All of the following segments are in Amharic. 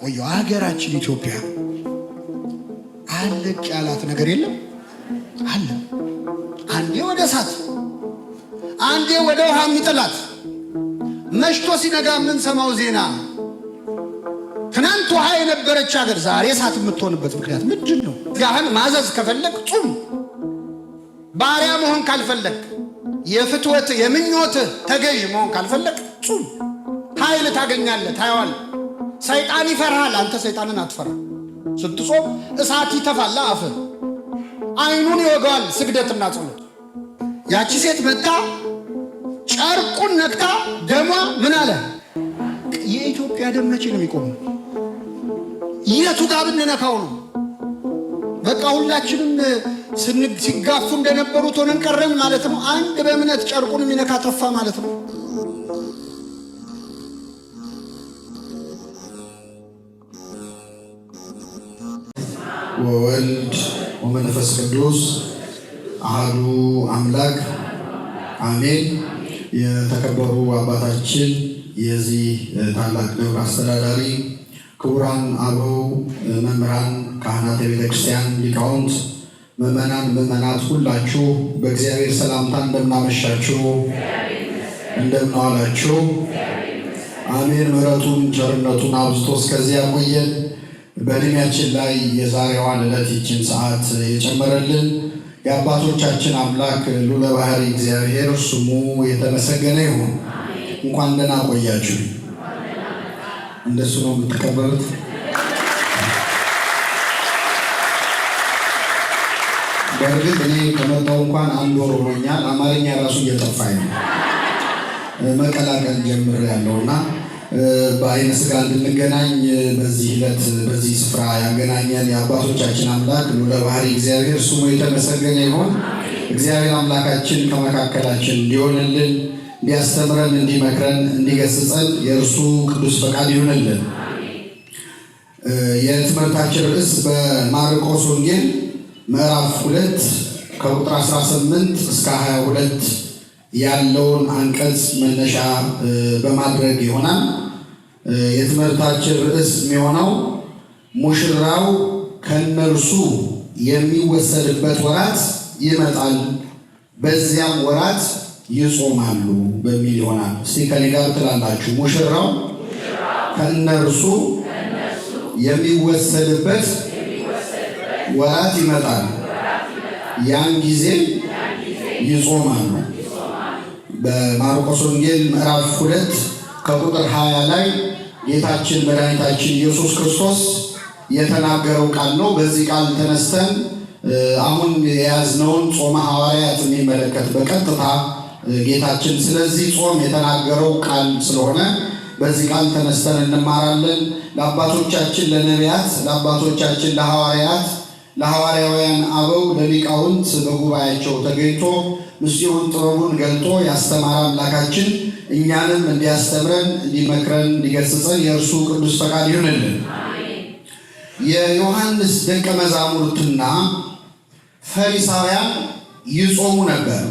ቆዩ ሀገራችን ኢትዮጵያ አለቅ ያላት ነገር የለም አለ። አንዴ ወደ እሳት አንዴ ወደ ውሃ የሚጥላት መሽቶ ሲነጋ ምን ሰማው ዜና ትናንት ውሃ የነበረች ሀገር ዛሬ እሳት የምትሆንበት ምክንያት ምንድን ነው? ጋህን ማዘዝ ከፈለግ ጹም። ባሪያ መሆን ካልፈለግ የፍትወት የምኞት ተገዥ መሆን ካልፈለግ ጹም። ኃይል ታገኛለህ፣ ታየዋለህ። ሰይጣን ይፈራሃል፣ አንተ ሰይጣንን አትፈራ። ስትጾም እሳት ይተፋል አፍ አይኑን ይወጋዋል ስግደትና ጸሎት። ያቺ ሴት መጣ ጨርቁን ነክታ ደሟ ምን አለ? የኢትዮጵያ ደም መቼ ነው የሚቆመው? የቱ ጋር ብንነካው ነው? በቃ ሁላችንም ሲጋፉ እንደነበሩት ሆነን ቀረን ማለት ነው። አንድ በእምነት ጨርቁን የሚነካ ጠፋ ማለት ነው። ወወልድ ወመንፈስ ቅዱስ አሐዱ አምላክ አሜን። የተከበሩ አባታችን የዚህ ታላቅ ደብር አስተዳዳሪ፣ ክቡራን አበው መምህራን፣ ካህናት፣ የቤተ ክርስቲያን ሊቃውንት፣ ምዕመናን፣ ምዕመናት ሁላችሁ በእግዚአብሔር ሰላምታ እንደምናመሻችሁ እንደምናዋላችሁ አሜን። ምሕረቱን ቸርነቱን አብዝቶ እስከዚህ ያቆየን። በእድሜያችን ላይ የዛሬዋን ዕለት ይችን ሰዓት የጨመረልን የአባቶቻችን አምላክ ልዑለ ባሕርይ እግዚአብሔር ስሙ የተመሰገነ ይሁን። እንኳን ደህና ቆያችሁ። እንደሱ ነው የምትቀበሉት። በእርግጥ እኔ ከመጣሁ እንኳን አንድ ወር ሆኖኛል። አማርኛ ራሱ እየጠፋኝ ነው። መቀላቀል ጀምሬያለሁና በዓይነ ሥጋ እንድንገናኝ በዚህ ዕለት በዚህ ስፍራ ያገናኘን የአባቶቻችን አምላክ ልዑለ ባሕርይ እግዚአብሔር ስሙ የተመሰገነ ይሁን። እግዚአብሔር አምላካችን ከመካከላችን እንዲሆንልን፣ እንዲያስተምረን፣ እንዲመክረን፣ እንዲገስጸን የእርሱ ቅዱስ ፈቃድ ይሁንልን። የትምህርታችን ርዕስ በማርቆስ ወንጌል ምዕራፍ 2 ከቁጥር 18 እስከ 22 ያለውን አንቀጽ መነሻ በማድረግ ይሆናል። የትምህርታችን ርዕስ የሚሆነው ሙሽራው ከነርሱ የሚወሰድበት ወራት ይመጣል፣ በዚያም ወራት ይጾማሉ በሚል ይሆናል። እስቲ ከኔ ጋር ትላላችሁ? ሙሽራው ከነርሱ የሚወሰድበት ወራት ይመጣል፣ ያን ጊዜ ይጾማሉ። በማርቆስ ወንጌል ምዕራፍ 2 ከቁጥር 20 ላይ ጌታችን መድኃኒታችን ኢየሱስ ክርስቶስ የተናገረው ቃል ነው። በዚህ ቃል ተነስተን አሁን የያዝነውን ጾመ ሐዋርያት የሚመለከት በቀጥታ ጌታችን ስለዚህ ጾም የተናገረው ቃል ስለሆነ በዚህ ቃል ተነስተን እንማራለን። ለአባቶቻችን ለነቢያት፣ ለአባቶቻችን ለሐዋርያት፣ ለሐዋርያውያን አበው፣ ለሊቃውንት በጉባኤያቸው ተገኝቶ ምስጢሩን ጥበቡን ገልጦ ያስተማረ አምላካችን እኛንም እንዲያስተምረን፣ እንዲመክረን፣ እንዲገስጸን የእርሱ ቅዱስ ፈቃድ ይሁንልን። የዮሐንስ ደቀ መዛሙርትና ፈሪሳውያን ይጾሙ ነበር።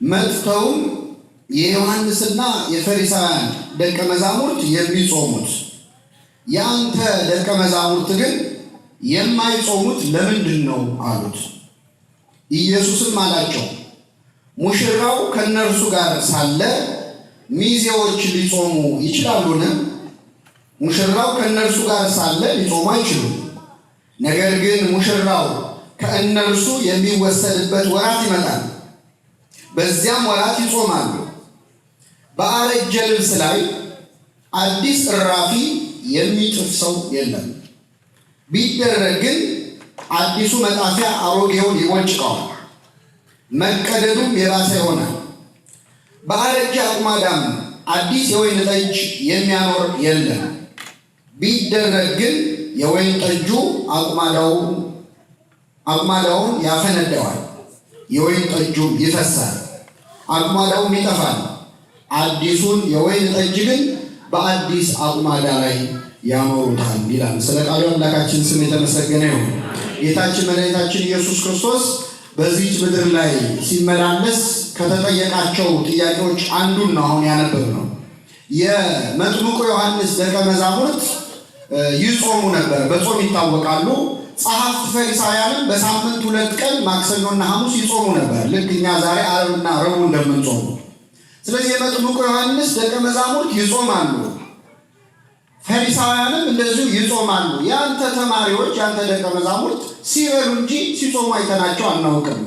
መጥተውም የዮሐንስና የፈሪሳውያን ደቀ መዛሙርት የሚጾሙት፣ የአንተ ደቀ መዛሙርት ግን የማይጾሙት ለምንድን ነው አሉት። ኢየሱስም አላቸው፣ ሙሽራው ከእነርሱ ጋር ሳለ ሚዜዎች ሊጾሙ ይችላሉን? ሙሽራው ከእነርሱ ጋር ሳለ ሊጾሙ አይችሉም። ነገር ግን ሙሽራው ከእነርሱ የሚወሰድበት ወራት ይመጣል፣ በዚያም ወራት ይጾማሉ። በአረጀ ልብስ ላይ አዲስ እራፊ የሚጥፍ ሰው የለም። ቢደረግ ግን አዲሱ መጣፊያ አሮጌውን ይቦጭቀዋል፣ መቀደዱም የባሰ ይሆናል። በአረጀ አቁማዳም አዲስ የወይን ጠጅ የሚያኖር የለም። ቢደረግ ግን የወይን ጠጁ አቁማዳውን ያፈነደዋል፣ የወይን ጠጁም ይፈሳል፣ አቁማዳውም ይጠፋል። አዲሱን የወይን ጠጅ ግን በአዲስ አቁማዳ ላይ ያኖሩታል ይላል። ስለ ቃሉ አምላካችን ስም የተመሰገነ ይሁን። ጌታችን መድኃኒታችን ኢየሱስ ክርስቶስ በዚህች ምድር ላይ ሲመላለስ ከተጠየቃቸው ጥያቄዎች አንዱን ነው አሁን ያነበብነው። የመጥምቁ ዮሐንስ ደቀ መዛሙርት ይጾሙ ነበር፣ በጾም ይታወቃሉ። ጸሐፍት ፈሪሳውያንም በሳምንት 2 ቀን ማክሰኞና ሐሙስ ይጾሙ ነበር፣ ልክ እኛ ዛሬ ዓርብና ረቡዕ እንደምንጾሙ። ስለዚህ የመጥምቁ ዮሐንስ ደቀ መዛሙርት ይጾማሉ፣ ፈሪሳውያንም እንደዚሁ ይጾማሉ። ያንተ ተማሪዎች ያንተ ደቀ መዛሙርት ሲበሉ እንጂ ሲጾሙ አይተናቸው አናውቅም፣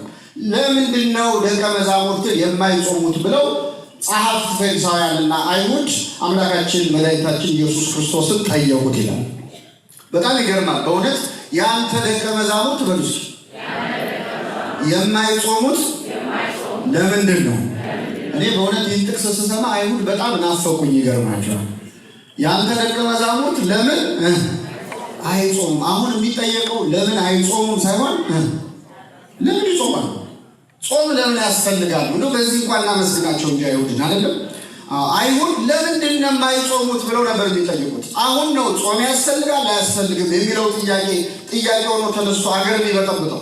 ለምንድን ነው ደቀ መዛሙርት የማይጾሙት ብለው ጸሐፍት ፈሪሳውያንና አይሁድ አምላካችን መድኃኒታችን ኢየሱስ ክርስቶስን ጠየቁት ይላል። በጣም ይገርማል በእውነት። ያንተ ደቀ መዛሙርት በሉስ የማይጾሙት ለምንድን ነው? እኔ በእውነት ይህን ጥቅስ ስሰማ አይሁድ በጣም ናፈቁኝ። ይገርማቸዋል። ያንተ ደቀ መዛሙርት ለምን አይጾሙም? አሁን የሚጠየቀው ለምን አይጾሙም ሳይሆን ለምን ይጾማሉ? ጾም ለምን ያስፈልጋል ብሎ በዚህ እንኳን እናመስግናቸው እንጂ አይሁድን አይደለም። አይሁድ ለምንድን ነው የማይጾሙት ብለው ነበር የሚጠይቁት። አሁን ነው ጾም ያስፈልጋል አያስፈልግም የሚለው ጥያቄ ሆኖ ተነስቶ ሀገር የሚበጠብጠው።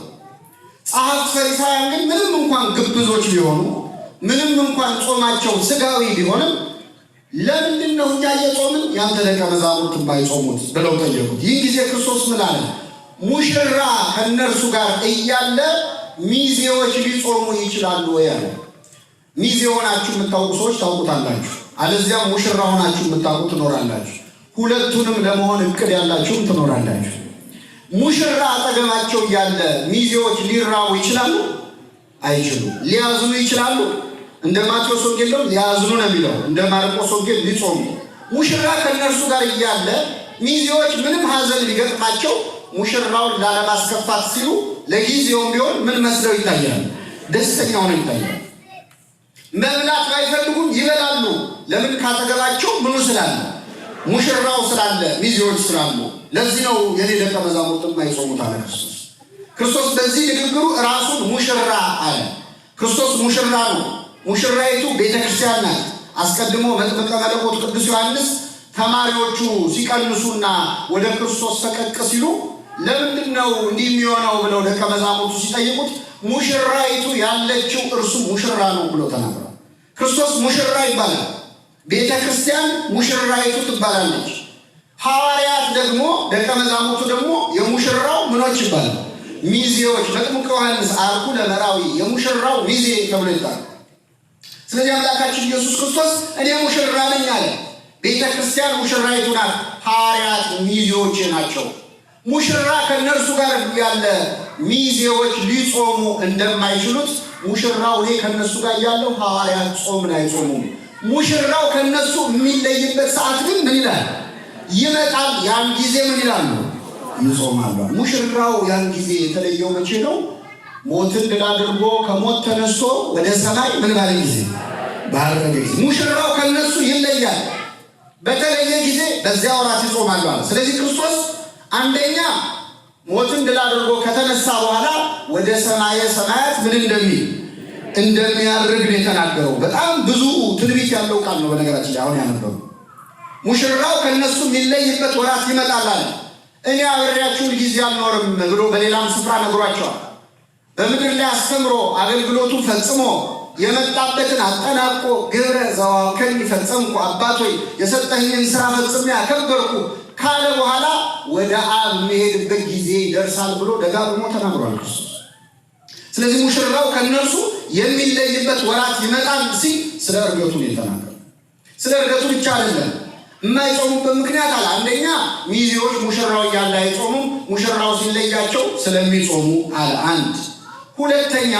ጸሐፍት ፈሪሳውያን ግን ምንም እንኳን ግብዞች ቢሆኑ ምንም እንኳን ጾማቸው ስጋዊ ቢሆንም ለምንድን ነው እኛ እየጾምን ያንተ ደቀ መዛሙርት የማይጾሙት ብለው ጠየቁት። ይህ ጊዜ ክርስቶስ ምን አለ? ሙሽራ ከእነርሱ ጋር እያለ ሚዜዎች ሊጾሙ ይችላሉ ወይ አለ። ሚዜ ሆናችሁ የምታውቁ ሰዎች ታውቁታላችሁ፣ አለዚያም ሙሽራ ሆናችሁ የምታውቁ ትኖራላችሁ። ሁለቱንም ለመሆን እቅድ ያላችሁም ትኖራላችሁ። ሙሽራ አጠገባቸው እያለ ሚዜዎች ሊራቡ ይችላሉ? አይችሉም። ሊያዝኑ ይችላሉ? እንደ ማቴዎስ ወንጌል ሊያዝኑ ነው የሚለው፣ እንደ ማርቆስ ወንጌል ሊጾሙ። ሙሽራ ከእነርሱ ጋር እያለ ሚዜዎች ምንም ሀዘን ሊገጥማቸው ሙሽራውን ላለማስከፋት ሲሉ ለጊዜውም ቢሆን ምን መስለው ይታያል? ደስተኛ ሆነው ይታያል። መብላት ባይፈልጉም ይበላሉ። ለምን? ካጠገባቸው ምኑ ስላለ? ሙሽራው ስላለ፣ ሚዜዎች ስላሉ። ለዚህ ነው የኔ ደቀ መዛሙርት የማይጾሙት አለ ክርስቶስ። ክርስቶስ በዚህ ንግግሩ ራሱን ሙሽራ አለ። ክርስቶስ ሙሽራ ነው። ሙሽራይቱ ቤተክርስቲያን ናት። አስቀድሞ መጥምቀ መለኮት ቅዱስ ዮሐንስ ተማሪዎቹ ሲቀንሱና ወደ ክርስቶስ ፈቀቅ ሲሉ ለምንድን ነው እንዲህ የሚሆነው ብለው ደቀ መዛሙርቱ ሲጠይቁት ሙሽራይቱ ያለችው እርሱ ሙሽራ ነው ብሎ ተናግሯል። ክርስቶስ ሙሽራ ይባላል። ቤተ ክርስቲያን ሙሽራይቱ ትባላለች። ሐዋርያት ደግሞ ደቀ መዛሙርቱ ደግሞ የሙሽራው ምኖች ይባላል? ሚዜዎች። መጥምቁ ዮሐንስ አርኩ ለመራዊ የሙሽራው ሚዜ ተብሎ ይባላል። ስለዚህ አምላካችን ኢየሱስ ክርስቶስ እኔ ሙሽራ ነኝ አለ። ቤተ ክርስቲያን ሙሽራይቱ ናት፣ ሐዋርያት ሚዜዎች ናቸው። ሙሽራ ከእነርሱ ጋር ያለ ሚዜዎች ሊጾሙ እንደማይችሉት ሙሽራው እኔ ከእነሱ ጋር ያለው ሐዋርያት ጾምን አይጾሙም። ሙሽራው ከእነሱ የሚለይበት ሰዓት ግን ምን ይላል? ይመጣል። ያን ጊዜ ምን ይላሉ? ይጾማሉ። ሙሽራው ያን ጊዜ የተለየው መቼ ነው? ሞትን ድል አድርጎ ከሞት ተነስቶ ወደ ሰማይ ምን ባለ ጊዜ? ባረገ ጊዜ ሙሽራው ከእነሱ ይለያል። በተለየ ጊዜ በዚያ ወራት ይጾማሉ አለ። ስለዚህ ክርስቶስ አንደኛ ሞትን ድል አድርጎ ከተነሳ በኋላ ወደ ሰማየ ሰማያት ምን እንደሚያርግ ነው የተናገረው። በጣም ብዙ ትንቢት ያለው ቃል ነው። በነገራችን ላይ አሁን ያነበሩ ሙሽራው ከነሱ የሚለይበት ወራት ይመጣል አለ። እኔ አብሬያችሁ ጊዜ አልኖርም ብሎ በሌላም ስፍራ ነግሯቸዋል። በምድር ላይ አስተምሮ አገልግሎቱን ፈጽሞ የመጣበትን አጠናቆ ግብረ ዘዋከኝ ፈጸምኩ፣ አባት ሆይ የሰጠኝን ስራ ፈጽሜ አከበርኩ ካለ በኋላ ወደ አብ የሚሄድበት ጊዜ ይደርሳል ብሎ ደጋግሞ ተናግሯል ክርስቶስ። ስለዚህ ሙሽራው ከነርሱ የሚለይበት ወራት ይመጣል ሲል ስለ እርገቱ ነው የተናገረው። ስለ እርገቱ ብቻ አይደለም። የማይጾሙበት ምክንያት አለ። አንደኛ ሚዜዎች ሙሽራው እያለ አይጾሙም፣ ሙሽራው ሲለያቸው ስለሚጾሙ አለ አንድ። ሁለተኛ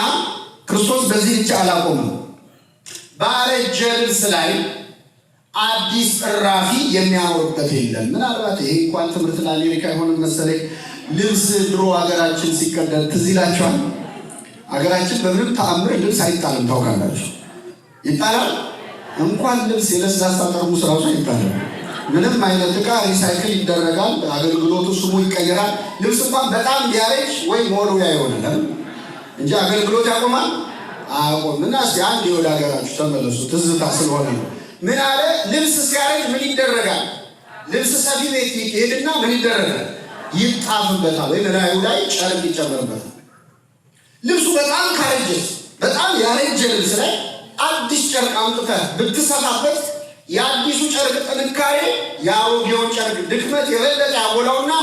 ክርስቶስ በዚህ ብቻ አላቆመም። ባረጀ ልብስ ላይ አዲስ እራፊ የሚያወርበት የለም። ምናልባት ይሄ እንኳን ትምህርት ለአሜሪካ የሆነ መሰለኝ። ልብስ ድሮ ሀገራችን ሲቀደድ ትዝ ይላችኋል። ሀገራችን በምንም ተአምር ልብስ አይጣልም። ታውቃላችሁ? ይጣላል። እንኳን ልብስ የለስላሳ ጠርሙስ ራሱ አይጣልም። ምንም አይነት ዕቃ ሪሳይክል ይደረጋል። አገልግሎቱ ስሙ ይቀየራል። ልብስ እንኳን በጣም ቢያረጅ ወይ መወልወያ ይሆናል እንጂ አገልግሎት ያቆማል አቆም። እና እስኪ አንድ ወደ ሀገራችሁ ተመለሱ። ትዝታ ስለሆነ ነው። ምን አለ? ልብስ ሲያረጅ ምን ይደረጋል? ልብስ ሰፊ ቤት ይሄድና ምን ይደረጋል? ይጣፍበታል፣ ወይ ላዩ ላይ ጨርቅ ይጨመርበታል። ልብሱ በጣም ካረጀ፣ በጣም ያረጀ ልብስ ላይ አዲስ ጨርቅ አምጥተህ ብትሰፋበት የአዲሱ ጨርቅ ጥንካሬ የአሮጌውን ጨርቅ ድክመት የበለጠ ያጎላውና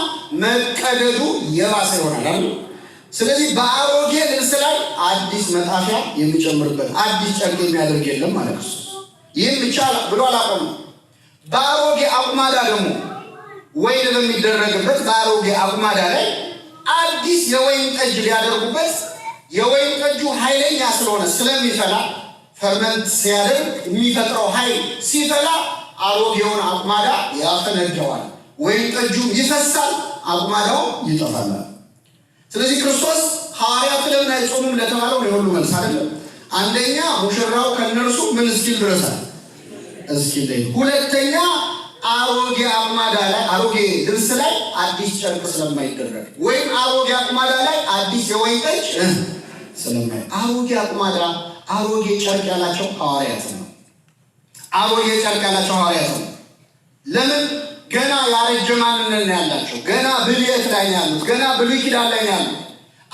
መቀደዱ የባሰ ይሆናል። ስለዚህ በአሮጌ ልብስ ላይ አዲስ መጣፊያ የሚጨምርበት አዲስ ጨርቅ የሚያደርግ የለም ማለት ነው። ይህም ብቻ ብሎ አላቆምም። በአሮጌ አቁማዳ ደግሞ ወይን በሚደረግበት በአሮጌ አቁማዳ ላይ አዲስ የወይን ጠጅ ሊያደርጉበት የወይን ጠጁ ኃይለኛ ስለሆነ ስለሚፈላ ፈርመንት ሲያደርግ የሚፈጥረው ኃይል ሲፈላ አሮጌውን አቁማዳ ያፈነደዋል። ወይን ጠጁ ይፈሳል፣ አቁማዳው ይጠፋል። ስለዚህ ክርስቶስ ሐዋርያት ለምን አይጾሙም ለተባለው የሁሉ መልስ አይደለም። አንደኛ ሙሽራው ከነርሱ ምን እስኪል ድረሳል እስኪል፣ ሁለተኛ አሮጌ አቁማዳ ላይ አሮጌ ልብስ ላይ አዲስ ጨርቅ ስለማይደረግ ወይም አሮጌ አቁማዳ ላይ አዲስ የወይን ጠጅ ስለማይ አሮጌ አቁማዳ አሮጌ ጨርቅ ያላቸው ሐዋርያት ነው። አሮጌ ጨርቅ ያላቸው ሐዋርያት ነው። ለምን? ገና ያረጀ ማንነት ያላቸው፣ ገና ብልየት ላይ ያሉት፣ ገና ብሉይ ኪዳን ላይ ያሉት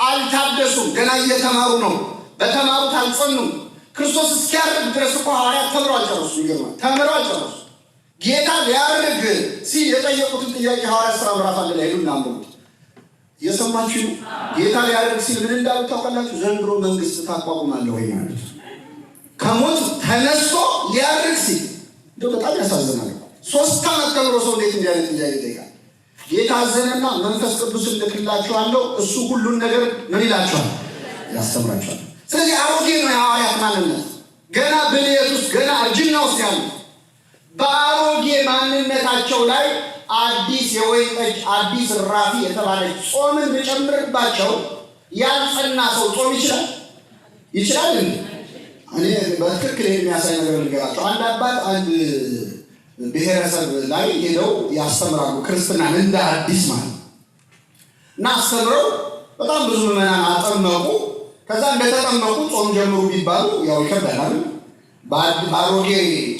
አልታደሱም። ገና እየተማሩ ነው። በተማሩት አልጸኑም። ክርስቶስ እስኪያርግ ድረስ እኮ ሐዋርያት ተምረው አልጨረሱ። ይገርማል። ተምረው አልጨረሱ። ጌታ ሊያርግ ሲል የጠየቁትን ጥያቄ ሐዋርያት ሥራ ምዕራፍ 1 ላይ ሄዱና አንብቡት። የሰማችሁ ጌታ ሊያርግ ሲል ምን እንዳሉ ታውቃላችሁ? ዘንድሮ መንግስት ታቋቁማለህ ወይ ማለት ከሞት ተነስቶ ሊያርግ ሲል እንደው በጣም ያሳዝናል። 3 ዓመት ተምሮ ሰው እንዴት እንዲህ አይነት ጥያቄ ይጠይቃል? ጌታ አዘነና መንፈስ ቅዱስ ልክላችኋለሁ፣ እሱ ሁሉን ነገር ምን ይላችኋል? ያስተምራችኋል። ስለዚህ አሮጌ ነው የሐዋርያት ማንነት። ገና ብልየት ውስጥ ገና እርጅና ውስጥ ያሉት በአሮጌ ማንነታቸው ላይ አዲስ የወይን ጠጅ አዲስ ራፊ የተባለች ጾምን ብጨምርባቸው ያልጸና ሰው ጾም ይችላል? ይችላል እንዴ? እኔ በትክክል የሚያሳይ ነገር ልንገራቸው። አንድ አባት አንድ ብሔረሰብ ላይ ሄደው ያስተምራሉ፣ ክርስትናን እንደ አዲስ ማለት እና አስተምረው በጣም ብዙ ምዕመናን አጠመቁ። ከዛ እንደተጠመቁ ጾም ጀምሩ ቢባሉ ያው ይከብዳል። በአሮጌ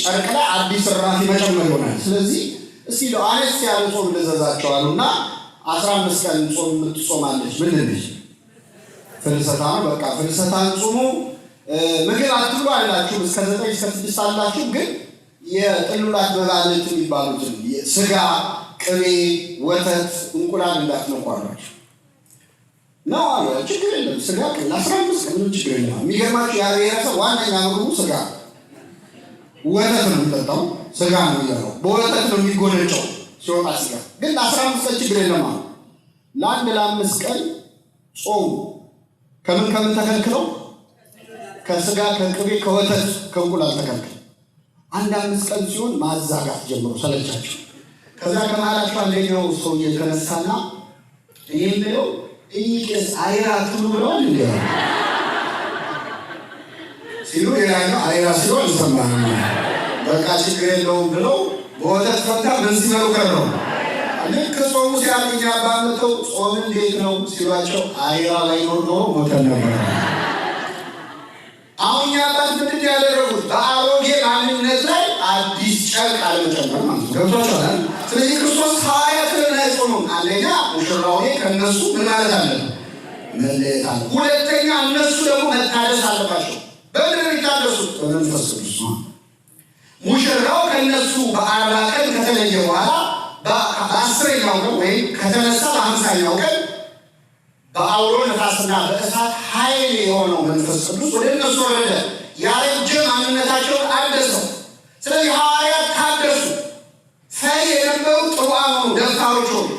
ጨርቅ ላይ አዲስ ራፊ መጨመር ይሆናል። ስለዚህ እስኪ ለው አነስ ያለ ጾም እንደዘዛቸዋሉ እና 15 ቀን ጾም የምትጾማለች ምንድን ነች? ፍልሰታ ነው። በቃ ፍልሰታን ጾሙ። ምግብ አትብሉ አላችሁ፣ እስከ 9 እስከ 6 አላችሁ። ግን የጥሉላት መባለት የሚባሉትን ስጋ፣ ቅቤ፣ ወተት፣ እንቁላል እንዳትነኳላችሁ ነው አለ። ችግር የለም ስጋ ቅቤ 15 ቀን ችግር የለም። የሚገርማችሁ ያ ብሔረሰብ ዋነኛ ምግቡ ስጋ ወተት ነው የሚጠጣው፣ ስጋ ነው የሚበላው፣ በወተት ነው የሚጎነጨው ሲወጣ ስጋ። ግን 15 ቀን ችግር የለም አለ። ለ5 ቀን ጾሙ። ከምን ተከልክለው? ከስጋ፣ ከቅቤ፣ ከወተት፣ ከእንቁላል ተከልክለው። 5 ቀን ሲሆን ማዛጋት ጀምሮ ሰለቻቸው። ከዛ ከመሀላቸው አንደኛው ሰው የተነሳና እኔ የምለው ቄስ አይራ ትሉ ብለዋል እንዲ ሲሉ ሌላኛው አይራ ሲሉ አልሰማንም። በቃ ችግር የለውም ብለው በወተት ፈንታ ምን ሲበሉ ቀረው። ልክ ጾሙ ሲያልቅ አባመተው ጾም እንዴት ነው ሲሏቸው አይራ ላይ ኖሮ ሞተን ነበር። አሁን ያባት ምንድን ያደረጉት? በአሮጌ ማንነት ላይ አዲስ ጨርቅ አለመጨመር ማለት ነው። ገብቷችኋል? ስለዚህ ክርስቶስ ሐዋርያት ለምን አይጾሙም? አንደኛ ሙሽራው ከእነሱ ምን ማለት አለ? መለየት አለ። ሁለተኛ እነሱ ደግሞ መታደስ አለባቸው። በምንድን ነው የሚታደሱት? በመንፈስ ቅዱስ ነው። ሙሽራው ከእነሱ በ40 ቀን ከተለየ በኋላ በ10ኛው ቀን ወይም ከተነሳ በ50ኛው ቀን በአውሎ ነፋስና በእሳት ኃይል የሆነው መንፈስ ቅዱስ ወደ እነሱ ወረደ። ያረጀ ማንነታቸውን አደሰው። ስለዚህ ሐዋርያት ታደሱ። ፈሪ የነበሩ ጥሩዓን ሆኑ፣ ደፋሮች ሆኑ።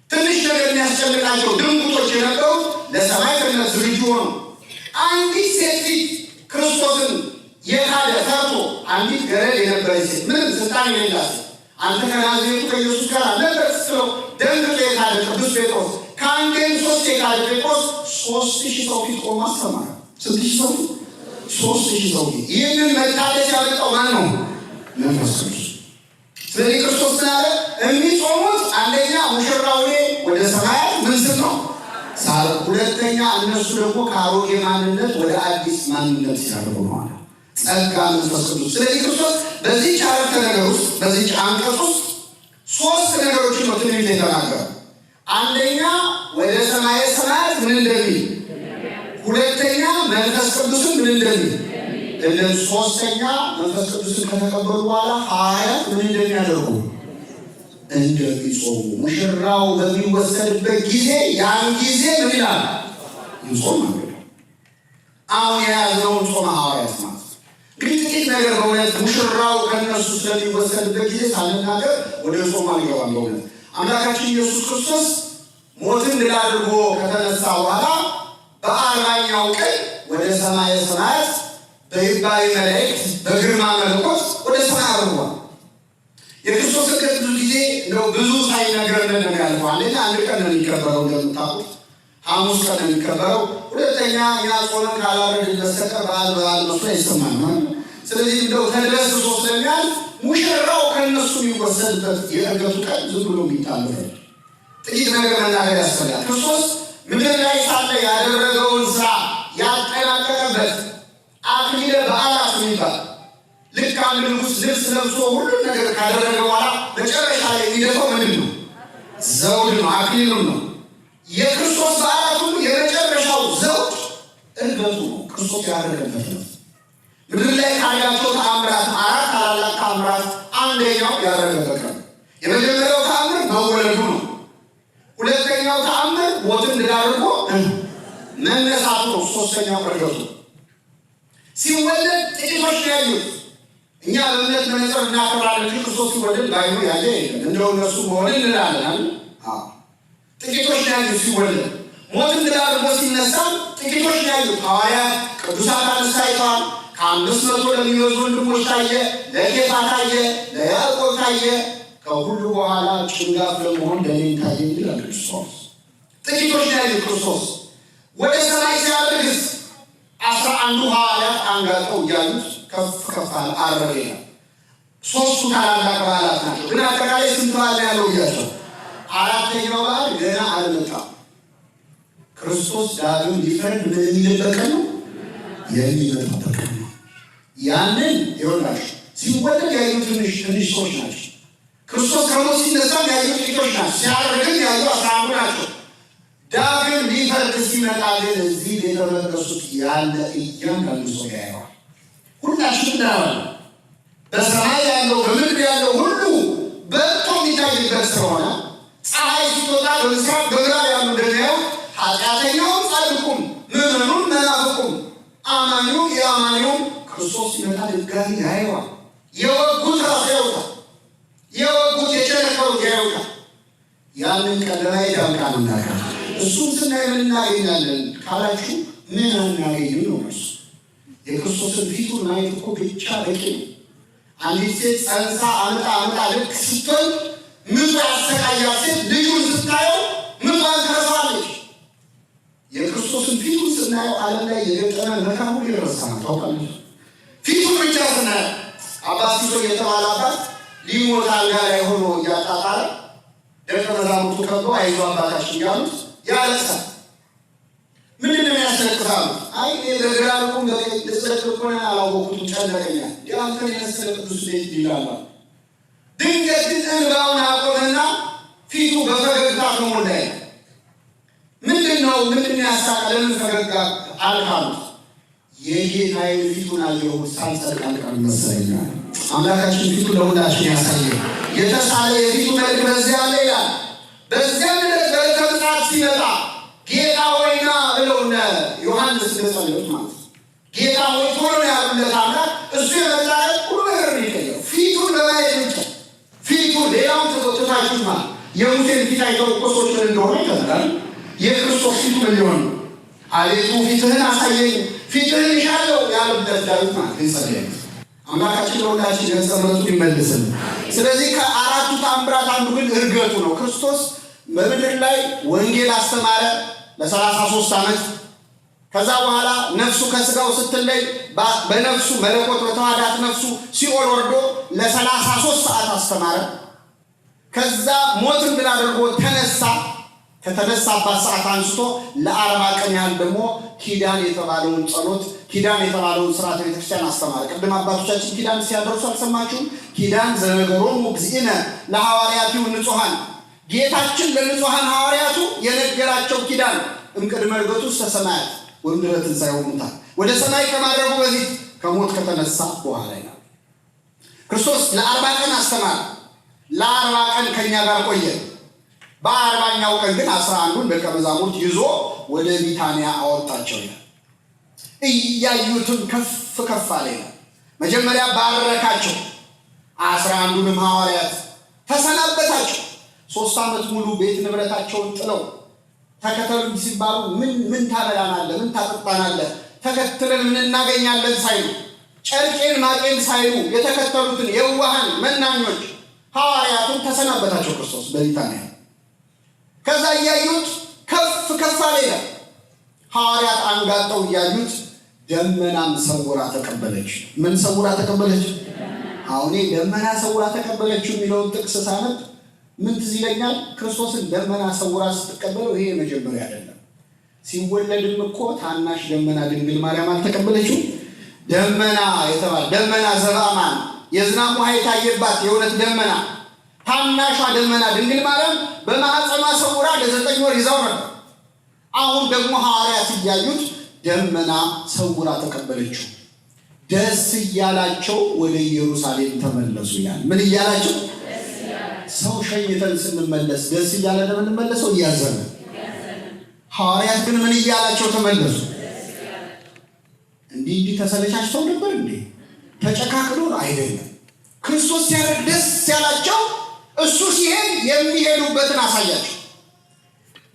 ትንሽ ነገር የሚያስጨንቃቸው ድንጉጦች የነበሩ ለሰማዕትነት ዝግጁ ሆኑ። አንዲት ሴት ፊት ክርስቶስን የካደ ፈርቶ አንዲት ገረድ የነበረች ሴት ምንም ስልጣን የሌላት አንተ ከናዝሬቱ ከኢየሱስ ጋር ነበር ስትለው ደንግጦ የካደ ቅዱስ ጴጥሮስ ከአንዴም 3 የካደ ጴጥሮስ 3000 ሰው ፊት ቆሞ አስተማረ። 6000 ሰው 3000 ሰው ፊት። ይህንን መታደስ ያመጣው ማን ነው? መንፈስ ቅዱስ። ስለዚህ ክርስቶስ ስላለ የሚጾሙት አንደኛ ሙሽራው ወደ ሰማያት ምን ስል ነው ሳለ፣ ሁለተኛ እነሱ ደግሞ ከአሮጌ ማንነት ወደ አዲስ ማንነት ሲያደርጉ ነው አለ። ጸጋ መንፈስ ቅዱስ። ስለዚህ ክርስቶስ በዚህ ጫረፍተ ነገር ውስጥ በዚህ አንቀጽ ውስጥ 3 ነገሮችን ነው ትንቢት የተናገረው። አንደኛ ወደ ሰማየ ሰማያት ምን እንደሚል፣ ሁለተኛ መንፈስ ቅዱስን ምን እንደሚል እነዚህ ሶስተኛ መንፈስ ቅዱስን ከተቀበሉ በኋላ ሐዋርያት ምን እንደሚያደርጉ እንደሚጾሙ ሙሽራው በሚወሰድበት ጊዜ ያን ጊዜ ምን ይላል? ይጾማሉ። አሁን የያዝነውን ጾመ ሐዋርያት ማለት እንግዲህ ጥቂት ነገር በእውነት ሙሽራው ከነሱ ስለሚወሰድበት ጊዜ ሳንናገር ወደ ጾም አልገባም። በእውነት አምላካችን ኢየሱስ ክርስቶስ ሞትን ድል አድርጎ ከተነሳ በኋላ በአርባኛው ቀን ወደ ሰማየ ሰማያት በይባቤ መላእክት በግርማ መለኮት ወደ ሰማይ አርጓል። የክርስቶስ ስቅለት ብዙ ጊዜ እንደው ብዙ ሳይነግረን ነው ያልፈዋል። አንድ ቀን ነው የሚከበረው እንደምታውቁት ሐሙስ ቀን ነው የሚከበረው። ሁለተኛ እኛ ጾመን ካላረድን በስተቀር በዓል መስሎ አይሰማንም። ስለዚህ እንደው ተደስቶ ስለሚያልፍ ሙሽራው ከእነሱ የሚወሰድበት የዕርገቱ ቀን ዝም ብሎ የሚታለፍ ጥቂት ነገር መናገር ያስፈልጋል። ክርስቶስ ምድር ላይ ሳለ ያደረገውን ስራ ያጠናቀቀበት አክሊለ በዓላት የሚባል ልክ አንድ ንጉሥ ልብስ ለብሶ ሁሉን ነገር ካደረገ በኋላ መጨረሻ ላይ የሚደፋው ምንድን ነው? ዘውድ ነው፣ አክሊሉን ነው። የክርስቶስ በዓላት ሁሉ የመጨረሻው ዘውድ ዕርገቱ ነው። ክርስቶስ ያደረገበት ነው። ምድር ላይ ካያቸው ተአምራት አራት ታላላቅ ተአምራት አንደኛው ያደረገበት ነው። የመጀመሪያው ተአምር መወለዱ ነው። ሁለተኛው ተአምር ሞትን ድል አድርጎ መነሳቱ ነው። ሶስተኛው ዕርገቱ። ሲወለድ ጥቂቶች ያዩት። እኛ በእምነት መነጽር እናከብራለን እንጂ ክርስቶስ ሲወለድ ባይኑ ያየ የለም። እንደው እነሱ መሆን እንላለን። ጥቂቶች ያዩት ሲወለድ። ሞትን ድል አድርጎ ሲነሳ ጥቂቶች ያዩት። ሐዋርያት ቅዱሳት አንስት አይተዋል። ከ500 ለሚበዙ ወንድሞች ታየ፣ ለኬፋ ታየ፣ ለያዕቆብ ታየ። ከሁሉ በኋላ ጭንጋፍ ለመሆን ለእኔ ታየ ይላል ክርስቶስ። ጥቂቶች ያዩት ክርስቶስ ወደ ሰማይ ሲያርግስ 11 ሐዋርያት አንጋጠው እያሉት ከፍ ከፍ አረገ ይላል። ሶስቱ ታላላቅ በዓላት ናቸው። ግን አጠቃላይ ስንት በዓል ያለው እያቸው? አራተኛው በዓል ገና አልመጣም። ክርስቶስ ዳግም ሊፈርድ የሚልበት ቀን ነው፣ የሚመጣበት ቀን ነው። ያንን ይሆናል። ሲወለድ ያዩ ትንሽ ሰዎች ናቸው። ክርስቶስ ከሞት ሲነሳም ያዩ ጥቂቶች ናቸው። ሲያርግም ያዩ 11 ናቸው። ዳግም ሊፈርድ ሲመጣ ግን እዚህ ቤተ መቅደስ ውስጥ ያለ እያንዳንዱ ሰው ያየዋል። ሁላችንም እናየዋለን። በሰማይ ያለው በምድር ያለው ሁሉ በርቶ የሚታይበት ስለሆነ ፀሐይ ስትወጣ በምስራቅ በምዕራብ ያሉ እንደሚያዩ ኃጢአተኛውም ጻድቁም ምዕመኑም መናፍቁም አማኙም የአማኙም ክርስቶስ ሲመጣ ድጋሚ ያየዋል። የወጉት ራሱ ያዩታል። የወጉት የጨነቀሩት ያዩታል። ያንን ቀን ለማየት ያብቃን እናያለን። እሱን ስናይ ምን እናገኛለን ካላችሁ ምን እናገኙ ነው? እሱ የክርስቶስን ፊቱን ማየት እኮ ብቻ በቂ ነው። አንዲት ሴት ጸንሳ አመጣ ልክ ስትሆን ምጡ ያሰቃያት ሴት ልጁን ስታየው ምጧን ትረሳለች። የክርስቶስን ፊቱን ስናየው ዓለም ላይ የገጠመን መከራ ሁሉ ይረሳል። ታውቃለች። ፊቱን ብቻ ስናየው አባት ሲሶ የተባለ አባት ሊሞት አልጋ ላይ ሆኖ እያጣጣረ ደቀ መዛሙርቱ ከበው አይዞህ አባታችን እያሉት ያለቅሳል። ምንድን ነው ያስለቅሳሉ? አይ በግራልኩም ለስለቅቆና አላወቁትም ጨነቀኛል። አንተን የመሰለ ቅዱስ ቤት ይላል። ድንገት ግን እንባውን አቆመና ፊቱ በፈገግታ ተሞላ። ምንድን ያሳቀለን ፈገግታ አልካሉት። የጌታዬ ፊቱን አየሁት ሳልጸድቅ አልቀርም መሰለኝ። አምላካችን ፊቱ ለሁላችን ያሳየው። የተሳለ የፊቱ መልክ በዚያ አለ ይላል። በዚያ ምድር በከብታት ሲመጣ ጌታ ሆይና ብለው እነ ዮሐንስ እንደጸለዩት ማለት ጌታ ሆይ ቶሎ ነው ያሉለት አምላክ እሱ የመጣለት ሁሉ ነገር ነው የሚቀየው። ፊቱን በማየት ብቻ ፊቱን ሌላውን ተቆጥታችሁ ማለት የሙሴን ፊት አይተው እኮ ሰዎች ምን እንደሆነ ይቀጥላል። የክርስቶስ ፊቱ ምን ሊሆን ነው? አቤቱ ፊትህን አሳየኝ ፊትህን ይሻለው ያሉበት ዳዊት ማለት ይጸለያል። አምላካችን ለሁላችን ገጸ ምሕረቱን ይመልስልን። ስለዚህ ከአራቱ ተአምራት አንዱ ግን ዕርገቱ ነው። ክርስቶስ በምድር ላይ ወንጌል አስተማረ ለ33 ዓመት። ከዛ በኋላ ነፍሱ ከስጋው ስትለይ በነፍሱ መለኮት በተዋሃዳት ነፍሱ ሲኦል ወርዶ ለ33 ሰዓት አስተማረ። ከዛ ሞትን ድል አድርጎ ተነሳ። ከተነሳባት ሰዓት አንስቶ ለ40 ቀን ያህል ደግሞ ኪዳን የተባለውን ጸሎት ኪዳን የተባለውን ስርዓተ ቤተክርስቲያን አስተማረ። ቅድም አባቶቻችን ኪዳን ሲያደርሱ አልሰማችሁም? ኪዳን ዘነገሮሙ እግዚእነ ለሐዋርያቲሁ ንጹሐን፣ ጌታችን ለንጹሐን ሐዋርያቱ የነገራቸው ኪዳን እምቅድመ ዕርገቱ እስከ ሰማያት ወእምድኅረ ትንሣኤሁ እሙታን፣ ወደ ሰማይ ከማድረጉ በፊት ከሞት ከተነሳ በኋላ ነው። ክርስቶስ ለ40 ቀን አስተማረ። ለ40 ቀን ከኛ ጋር ቆየ። በ40ኛው ቀን ግን 11ዱን ደቀ መዛሙርት ይዞ ወደ ቢታንያ አወጣቸው ይላል። እያዩትም ከፍ ከፍ አለ ይላል። መጀመሪያ ባረካቸው፣ 11ዱንም ሐዋርያት ተሰናበታቸው። 3 ዓመት ሙሉ ቤት ንብረታቸውን ጥለው ተከተሉኝ ሲባሉ ምን ታበላናለህ፣ ምን ታጠጣናለህ፣ ተከትለን ምን እናገኛለን ሳይሉ ጨርቄን ማቄን ሳይሉ የተከተሉትን የዋሃን መናኞች ሐዋርያቱን ተሰናበታቸው ክርስቶስ በቢታንያ። ከዛ እያዩት ከፍ ከፍ አለ ይላል። ሐዋርያት አንጋጠው እያዩት ደመናም ሰውራ ተቀበለች። ምን ሰውራ ተቀበለች? አሁን ደመና ሰውራ ተቀበለችው የሚለውን ጥቅስ ሳነብ ምን ትዝ ይለኛል? ክርስቶስን ደመና ሰውራ ስትቀበለው ይሄ መጀመሪያ አይደለም። ሲወለድም እኮ ታናሽ ደመና ድንግል ማርያም አልተቀበለችው። ደመና የተባለ ደመና ዘበአማን የዝናብ ውሃ የታየባት የእውነት ደመና ታናሿ ደመና ድንግል ማርያም በማኅፀኗ ሰውራ ለ9 ወር ይዛው ነበር። አሁን ደግሞ ሐዋርያት እያዩት ደመና ሰውራ ተቀበለችው። ደስ እያላቸው ወደ ኢየሩሳሌም ተመለሱ ይላል። ምን እያላቸው? ሰው ሸኝተን ስንመለስ ደስ እያለ እንደምንመለሰው እያዘነ፣ ሐዋርያት ግን ምን እያላቸው ተመለሱ? እንዲህ ተሰለቻችተው ነበር እንዴ? ተጨካክሎ አይደለም። ክርስቶስ ሲያደርግ ደስ ያላቸው፣ እሱ ሲሄድ የሚሄዱበትን አሳያቸው።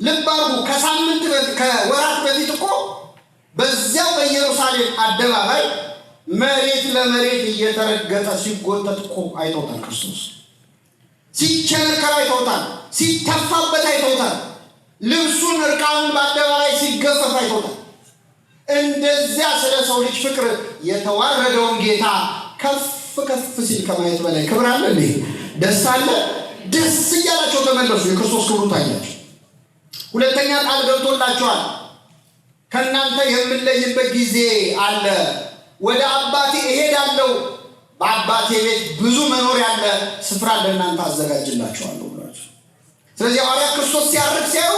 ልብ አድርጉ። ከወራት በፊት እኮ በዚያው በኢየሩሳሌም አደባባይ መሬት ለመሬት እየተረገጠ ሲጎተት እኮ አይተውታል። ክርስቶስ ሲቸነከር አይተውታል። ሲተፋበት አይተውታል። ልብሱን እርቃኑን በአደባባይ ሲገፈፍ አይተውታል። እንደዚያ ስለ ሰው ልጅ ፍቅር የተዋረደውን ጌታ ከፍ ከፍ ሲል ከማየት በላይ ክብር አለ እንዴ? ደስታ አለ? ደስ እያላቸው ተመለሱ። የክርስቶስ ክብሩ ታያቸው። ሁለተኛ ቃል ገብቶላቸዋል። ከእናንተ የምለይበት ጊዜ አለ፣ ወደ አባቴ እሄዳለሁ፣ በአባቴ ቤት ብዙ መኖሪያ አለ፣ ስፍራ ለእናንተ አዘጋጅላችኋለሁ ብሏቸው። ስለዚህ ሐዋርያት ክርስቶስ ሲያርግ ሲያዩ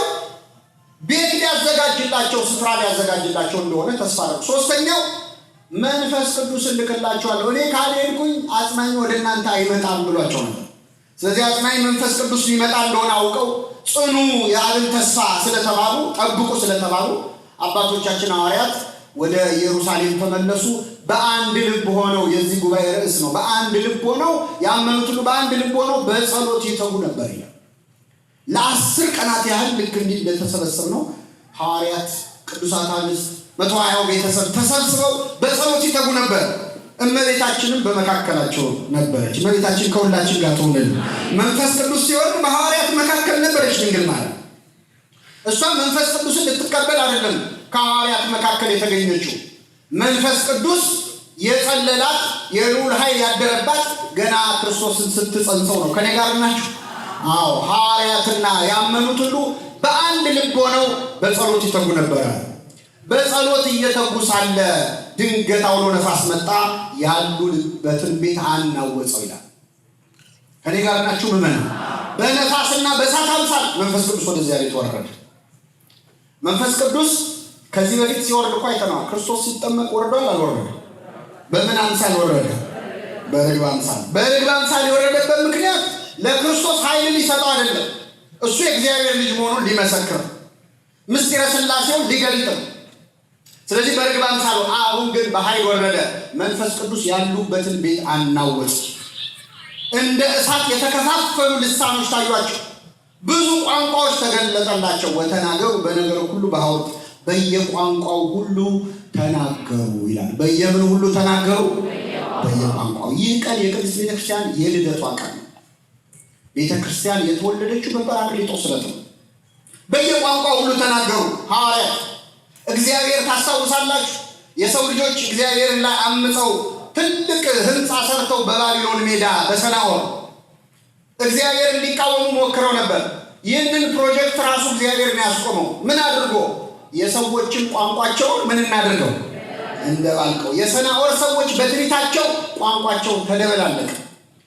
ቤት ሊያዘጋጅላቸው ስፍራ ሊያዘጋጅላቸው እንደሆነ ተስፋ ነው። ሶስተኛው መንፈስ ቅዱስ እልክላችኋለሁ፣ እኔ ካልሄድኩኝ አጽናኝ ወደ እናንተ አይመጣም ብሏቸው ነበር። ስለዚህ አጽናኝ መንፈስ ቅዱስ ሊመጣ እንደሆነ አውቀው ጽኑ የአብን ተስፋ ስለተባሉ ጠብቁ ስለተባሉ አባቶቻችን ሐዋርያት ወደ ኢየሩሳሌም ተመለሱ። በአንድ ልብ ሆነው፣ የዚህ ጉባኤ ርዕስ ነው፣ በአንድ ልብ ሆነው ያመኑት ሁሉ በአንድ ልብ ሆነው በጸሎት ይተጉ ነበር ይላል። ለ10 ቀናት ያህል ልክ እንዲህ እንደተሰበሰብ ነው ሐዋርያት ቅዱሳት አንስት 120 ቤተሰብ ተሰብስበው በጸሎት ይተጉ ነበር። እመቤታችንም በመካከላቸው ነበረች። እመቤታችን ከሁላችን ጋር ትሆንልን። መንፈስ ቅዱስ ሲወርድ በሐዋርያት መካከል ነበረች ድንግል ማርያም። እሷ መንፈስ ቅዱስን ልትቀበል አይደለም ከሐዋርያት መካከል የተገኘችው። መንፈስ ቅዱስ የጸለላት የልዑል ኃይል ያደረባት ገና ክርስቶስን ስትጸንሰው ነው። ከኔ ጋር ናችሁ? አዎ። ሐዋርያትና ያመኑት ሁሉ በአንድ ልብ ሆነው በጸሎት ይተጉ ነበረ። በጸሎት እየተጉ ሳለ ድንገት አውሎ ነፋስ መጣ፣ ያሉበትን ቤት አናወጸው ይላል። ከኔ ጋር ናችሁ? ምዕመናን፣ በነፋስና በእሳት አምሳል መንፈስ ቅዱስ ወደዚያ ቤት ወረደ። መንፈስ ቅዱስ ከዚህ በፊት ሲወርድ እኮ አይተነዋል። ክርስቶስ ሲጠመቅ ወርዷል አልወረደም? በምን አምሳል ወረደ? በርግብ አምሳል። በርግብ አምሳል የወረደበት ምክንያት ለክርስቶስ ኃይልን ሊሰጠው አይደለም፣ እሱ የእግዚአብሔር ልጅ መሆኑን ሊመሰክር፣ ምስጢረ ሥላሴውን ሊገልጥ። ስለዚህ በርግብ አምሳል። አሁን ግን በኃይል ወረደ። መንፈስ ቅዱስ ያሉበትን ቤት አናወጽ። እንደ እሳት የተከፋፈሉ ልሳኖች ታዩአቸው፣ ብዙ ቋንቋዎች ተገለጠላቸው። ወተናገሩ በነገሩ ሁሉ በሐውርት፣ በየቋንቋው ሁሉ ተናገሩ ይላል። በየምን ሁሉ ተናገሩ? በየቋንቋው። ይህ ቀን የቅድስት ቤተክርስቲያን የልደቷ ቀን ነው። ቤተክርስቲያን የተወለደችው በጰራቅሊጦስ ዕለት ነው። በየቋንቋው ሁሉ ተናገሩ ሐዋርያት። እግዚአብሔር ታስታውሳላችሁ፣ የሰው ልጆች እግዚአብሔርን ላይ አምፀው ትልቅ ህንፃ ሰርተው በባቢሎን ሜዳ በሰናዖር እግዚአብሔር እንዲቃወሙ ሞክረው ነበር። ይህንን ፕሮጀክት ራሱ እግዚአብሔር ነው ያስቆመው። ምን አድርጎ? የሰዎችን ቋንቋቸውን ምን እናድርገው? እንደባልቀው። የሰናዖር ሰዎች በትዕቢታቸው ቋንቋቸው ተደበላለቀ።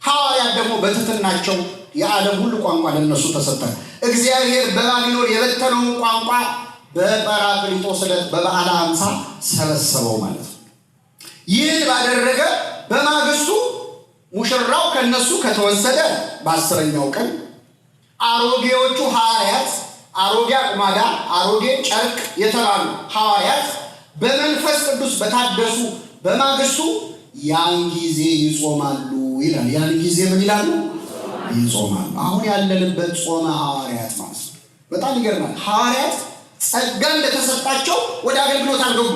ሐዋርያት ደግሞ በትሕትናቸው የዓለም ሁሉ ቋንቋ ለነሱ ተሰጠ። እግዚአብሔር በባቢሎን የበተነውን ቋንቋ በጰራቅሊጦስ ዕለት በበዓለ ሃምሳ ሰበሰበው ማለት ነው። ይህን ባደረገ በማግስቱ ሙሽራው ከነሱ ከተወሰደ በ10ኛው ቀን አሮጌዎቹ ሐዋርያት አሮጌ አቁማዳ አሮጌ ጨርቅ የተባሉ ሐዋርያት በመንፈስ ቅዱስ በታደሱ በማግስቱ ያን ጊዜ ይጾማሉ ይላል። ያን ጊዜ ምን ይላሉ? ይጾማሉ። አሁን ያለንበት ጾመ ሐዋርያት ማለት ነው። በጣም ይገርማል። ሐዋርያት ጸጋ እንደተሰጣቸው ወደ አገልግሎት አልገቡ።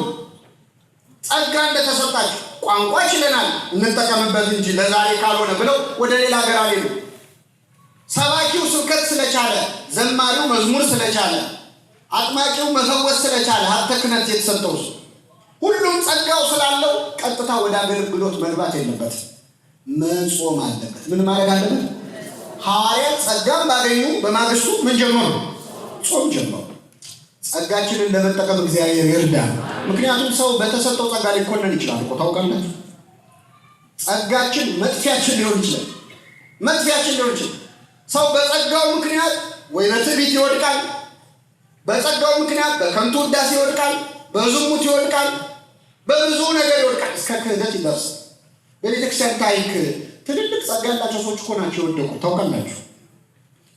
ጸጋ እንደተሰጣቸው ቋንቋ ችለናል እንጠቀምበት እንጂ ለዛሬ ካልሆነ ብለው ወደ ሌላ ሀገር አልሄዱ። ሰባኪው ስብከት ስለቻለ፣ ዘማሪው መዝሙር ስለቻለ፣ አጥማቂው መፈወስ ስለቻለ ሀብተ ክህነት የተሰጠው ሁሉም ጸጋው ስላለው ቀጥታ ወደ አገልግሎት መግባት የለበትም። መጾም አለበት። ምን ማድረግ አለበት? ሐዋርያት ጸጋን ባገኙ በማግስቱ ምን ጀመሩ? ጾም ጀመሩ። ጸጋችንን ለመጠቀም እግዚአብሔር ይርዳል። ምክንያቱም ሰው በተሰጠው ጸጋ ሊኮነን ይችላል እኮ ታውቃላችሁ። ጸጋችን መጥፊያችን ሊሆን ይችላል። መጥፊያችን ሊሆን ይችላል። ሰው በጸጋው ምክንያት ወይ በትዕቢት ይወድቃል። በጸጋው ምክንያት በከንቱ ውዳሴ ይወድቃል፣ በዝሙት ይወድቃል፣ በብዙ ነገር ይወድቃል፣ እስከ ክህደት ይደርሳል። በቤተክርስቲያን ታሪክ ትልልቅ ጸጋ ያላቸው ሰዎች እኮ ናቸው የወደቁት ታውቃላችሁ።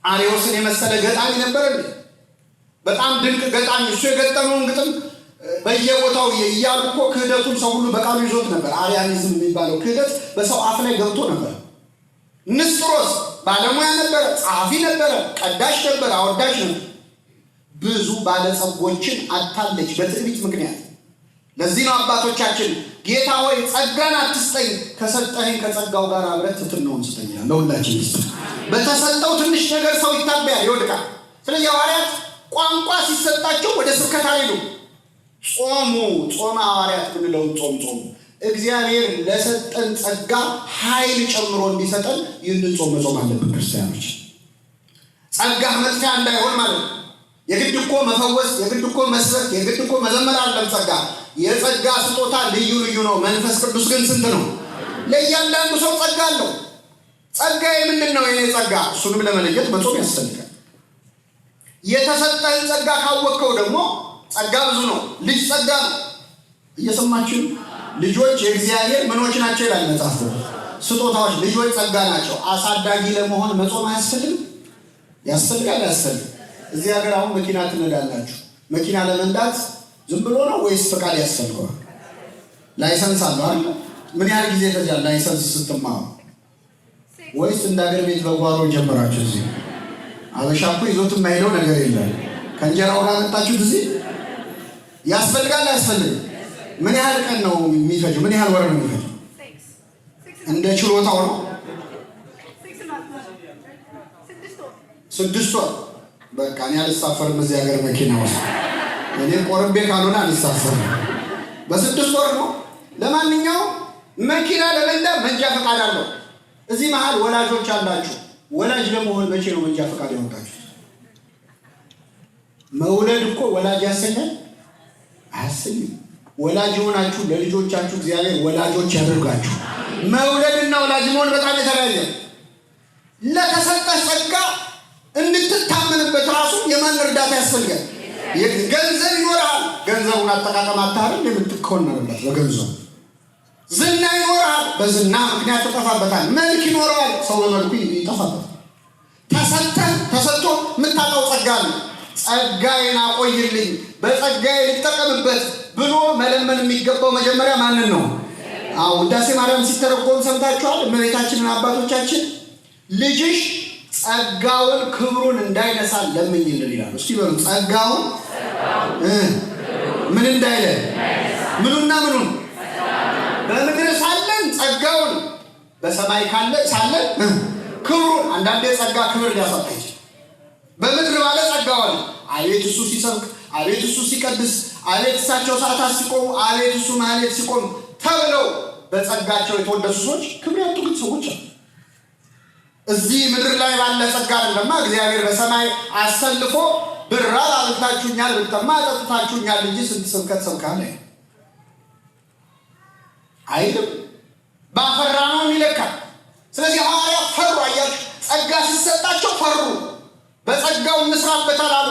አርዮስን የመሰለ ገጣሚ ነበር እንዴ! በጣም ድንቅ ገጣሚ። እሱ የገጠመውን ግጥም በየቦታው እያሉ እኮ ክህደቱን ሰው ሁሉ በቃሉ ይዞት ነበር። አርያኒዝም የሚባለው ክህደት በሰው አፍ ላይ ገብቶ ነበር። ንስጥሮስ ባለሙያ ነበረ፣ ጸሐፊ ነበረ፣ ቀዳሽ ነበረ፣ አወዳሽ ነበር። ብዙ ባለጸጎችን አታለች በትዕቢት ምክንያት። ለዚህ ነው አባቶቻችን ጌታ ሆይ ጸጋን አትስጠኝ፣ ከሰጠኸኝ ከጸጋው ጋር አብረህ ትሕትናውን ስጠኝ ይላል። ለሁላችን ይስጥ። በተሰጠው ትንሽ ነገር ሰው ይታበያል፣ ይወድቃል። ስለዚህ ሐዋርያት ቋንቋ ሲሰጣቸው ወደ ስብከት አልሄዱም። ጾሙ። ጾመ ሐዋርያት ብንለውን ጾሙ። እግዚአብሔር ለሰጠን ጸጋ ኃይል ጨምሮ እንዲሰጠን ይህንን ጾም መጾም አለብን ክርስቲያኖች። ጸጋ መጥፊያ እንዳይሆን ማለት ነው። የግድ እኮ መፈወስ፣ የግድ እኮ መስበክ፣ የግድ እኮ መዘመር አለም። ጸጋ የጸጋ ስጦታ ልዩ ልዩ ነው። መንፈስ ቅዱስ ግን ስንት ነው? ለእያንዳንዱ ሰው ጸጋ አለው። ጸጋዬ ምንድን ነው? የኔ ጸጋ እሱንም ለመለየት መጾም ያስፈልጋል። የተሰጠህን ጸጋ ካወቅከው ደግሞ ጸጋ ብዙ ነው። ልጅ ጸጋ ነው። እየሰማችሁ ልጆች የእግዚአብሔር ምኖች ናቸው ይላል መጽሐፍ። ስጦታዎች ልጆች ጸጋ ናቸው። አሳዳጊ ለመሆን መጾም አያስፈልግም? ያስፈልጋል። እዚህ ሀገር አሁን መኪና ትነዳላችሁ። መኪና ለመንዳት ዝም ብሎ ነው ወይስ ፈቃድ ያስፈልገዋል? ላይሰንስ አለው አይደል? ምን ያህል ጊዜ ተጃል ላይሰንስ ስትማሩ? ወይስ እንደ ሀገር ቤት በጓሮ ጀመራችሁ? እዚህ አበሻ እኮ ይዞት የማይሄደው ነገር የለም። ከእንጀራው ጋር መጣችሁት። እዚህ ያስፈልጋል አያስፈልግም? ምን ያህል ቀን ነው የሚፈጀው? ምን ያህል ወር ነው የሚፈጀው? እንደ ችሎታው ነው። 6 ወር። በቃ እኔ አልሳፈርም እዚህ ሀገር መኪና ውስጥ። እኔ ቆርቤ ካልሆነ አልሳፈርም። በ6 ወር ነው። ለማንኛውም መኪና ለመንዳት መንጃ ፈቃድ አለው። እዚህ መሀል ወላጆች አላችሁ። ወላጅ ለመሆን መቼ ነው መንጃ ፈቃድ ያወጣችሁ? መውለድ እኮ ወላጅ ያሰኛል? አያሰኝም። ወላጅ ሆናችሁ ለልጆቻችሁ እግዚአብሔር ወላጆች ያደርጋችሁ። መውለድና ወላጅ መሆን በጣም የተለያየ። ለተሰጠህ ጸጋ እንድትታመንበት ራሱ የማን እርዳታ ያስፈልጋል? ገንዘብ ይኖርሃል፣ ገንዘቡን አጠቃቀም አታርም የምትኮነንበት በገንዘቡ። ዝና ይኖርሃል፣ በዝና ምክንያት ትጠፋበታል። መልክ ይኖረዋል፣ ሰው በመልኩ ይጠፋበታል። ተሰጥቶ የምታውቀው ጸጋ ነው። ጸጋዬን አቆይልኝ፣ በጸጋዬ ልጠቀምበት ብሎ መለመን የሚገባው መጀመሪያ ማንን ነው? ውዳሴ ማርያም ሲተረጎም ሰምታችኋል። እመቤታችንን አባቶቻችን ልጅሽ ጸጋውን ክብሩን እንዳይነሳ ለምኝልን ይላሉ። እስኪ በሉ ጸጋውን ምን እንዳይለ ምኑና ምኑን በምድር ሳለን ጸጋውን በሰማይ ካለ ሳለን ክብሩን። አንዳንዴ ጸጋ ክብር ሊያሳጣ ይችላል። በምድር ባለ ጸጋውን አቤት እሱ ሲሰብክ፣ አቤት እሱ ሲቀድስ፣ አቤት እሳቸው ሰዓታት ሲቆሙ፣ አቤት እሱ ማህሌት ሲቆም ተብለው በጸጋቸው የተወደሱ ሰዎች ክብር ያጡ ግን ሰዎች አሉ። እዚህ ምድር ላይ ባለ ጸጋ አይደለማ እግዚአብሔር በሰማይ አሰልፎ ብራብ አብልታችሁኛል፣ ብጠማ አጠጥታችሁኛል እንጂ ስንት ስብከት ሰብካለ አይልም። ባፈራነው ይለካል። ስለዚህ ሐዋርያት ፈሩ። አያችሁ፣ ጸጋ ሲሰጣቸው ፈሩ። በጸጋው እንስራበታል አሉ።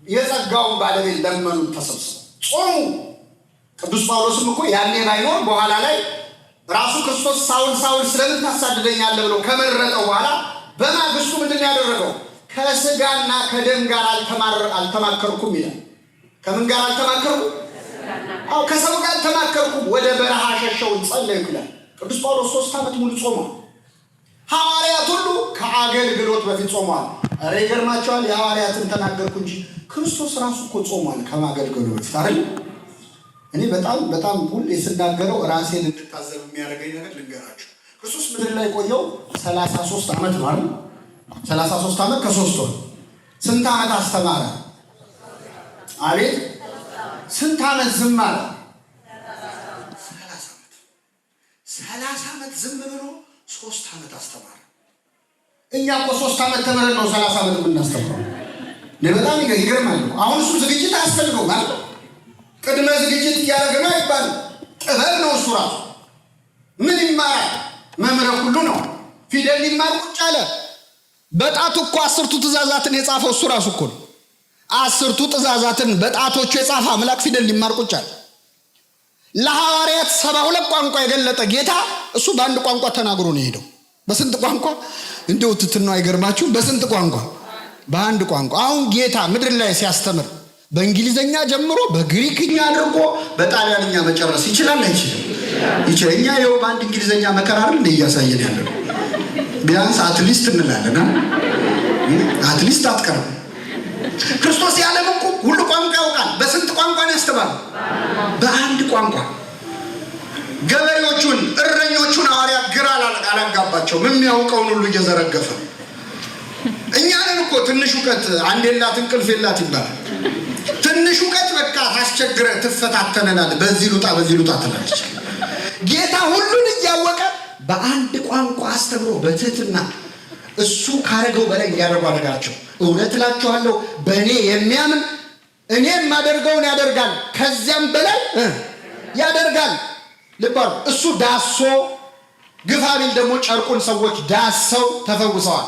የጸጋውን ባለቤት ለመኑ፣ ተሰብስበው ጾሙ። ቅዱስ ጳውሎስም እኮ ያኔ ባይኖር በኋላ ላይ ራሱ ክርስቶስ ሳውል ሳውል ስለምን ታሳድደኛለህ ብሎ ከመረጠው በኋላ በማግስቱ ምንድን ያደረገው? ከስጋና ከደም ጋር አልተማከርኩም ይላል። ከምን ጋር አልተማከርኩም? ከሰው ጋር አልተማከርኩም፣ ወደ በረሃ ሸሸው ጸለይኩ ይላል ቅዱስ ጳውሎስ። 3 ዓመት ሙሉ ጾሟል። ሐዋርያት ሁሉ ከአገልግሎት በፊት ጾሟል። ኧረ ይገርማቸዋል። የሐዋርያትን ተናገርኩ እንጂ ክርስቶስ ራሱ እኮ ጾሟል ከማገልገሉ በፊት አይደል? እኔ በጣም ሁሌ ስናገረው ራሴን እንድታዘብ የሚያደርገኝ ነገር ልንገራችሁ። ክርስቶስ ምድር ላይ ቆየው 33 ዓመት ነው አይደል? 33 ዓመት ከ3 ወር። ስንት ዓመት አስተማረ? አቤት! ስንት ዓመት ዝም አለ? 30 ዓመት ዝም ብሎ 3 ዓመት አስተማረ። እኛ እኮ 3 ዓመት ተምረን ነው 30 ዓመት የምናስተምረው። በጣም ይገርማል። አሁን እሱ ዝግጅት አያስፈልገው ማለት ነው። ቅድመ ዝግጅት እያደረገ ነው አይባልም። ጥበብ ነው እሱ ራሱ። ምን ይማራል? መምህረ ሁሉ ነው። ፊደል ሊማር ቁጭ አለ። በጣቱ እኮ 10ቱ ትእዛዛትን የጻፈው እሱ ራሱ እኮ ነው። 10ቱ ትእዛዛትን በጣቶቹ የጻፈ አምላክ ፊደል ሊማር ቁጭ አለ። ለሐዋርያት 72 ቋንቋ የገለጠ ጌታ እሱ በአንድ ቋንቋ ተናግሮ ነው የሄደው። በስንት ቋንቋ? እንደው ትትነው አይገርማችሁ? በስንት ቋንቋ? በአንድ ቋንቋ። አሁን ጌታ ምድር ላይ ሲያስተምር በእንግሊዘኛ ጀምሮ በግሪክኛ አድርጎ በጣሊያንኛ መጨረስ ይችላል አይችልም? ይችላል። እኛ ይኸው በአንድ እንግሊዘኛ መከራር እንደ እያሳየን ያለ ነው። ቢያንስ አትሊስት እንላለን። አትሊስት አትቀርም። ክርስቶስ ያለም እኮ ሁሉ ቋንቋ ያውቃል። በስንት ቋንቋ ነው ያስተማረው? በአንድ ቋንቋ። ገበሬዎቹን እረኞቹን ሐዋርያት ግራ አላጋባቸውም። የሚያውቀውን ሁሉ እየዘረገፈ እኛንን እኮ ትንሽ እውቀት አንድ የላት እንቅልፍ የላት ይባላል። ትንሽ እውቀት በቃ ታስቸግረ ትፈታተነናል። በዚህ ሉጣ ትላለች። ጌታ ሁሉን እያወቀ በአንድ ቋንቋ አስተምሮ በትህትና እሱ ካረገው በላይ እንዲያደርጉ አደረጋቸው። እውነት እላችኋለሁ በእኔ የሚያምን እኔ የማደርገውን ያደርጋል፣ ከዚያም በላይ ያደርጋል። ልባሉ እሱ ዳሶ ግፋ ቢል ደግሞ ጨርቁን ሰዎች ዳሰው ተፈውሰዋል።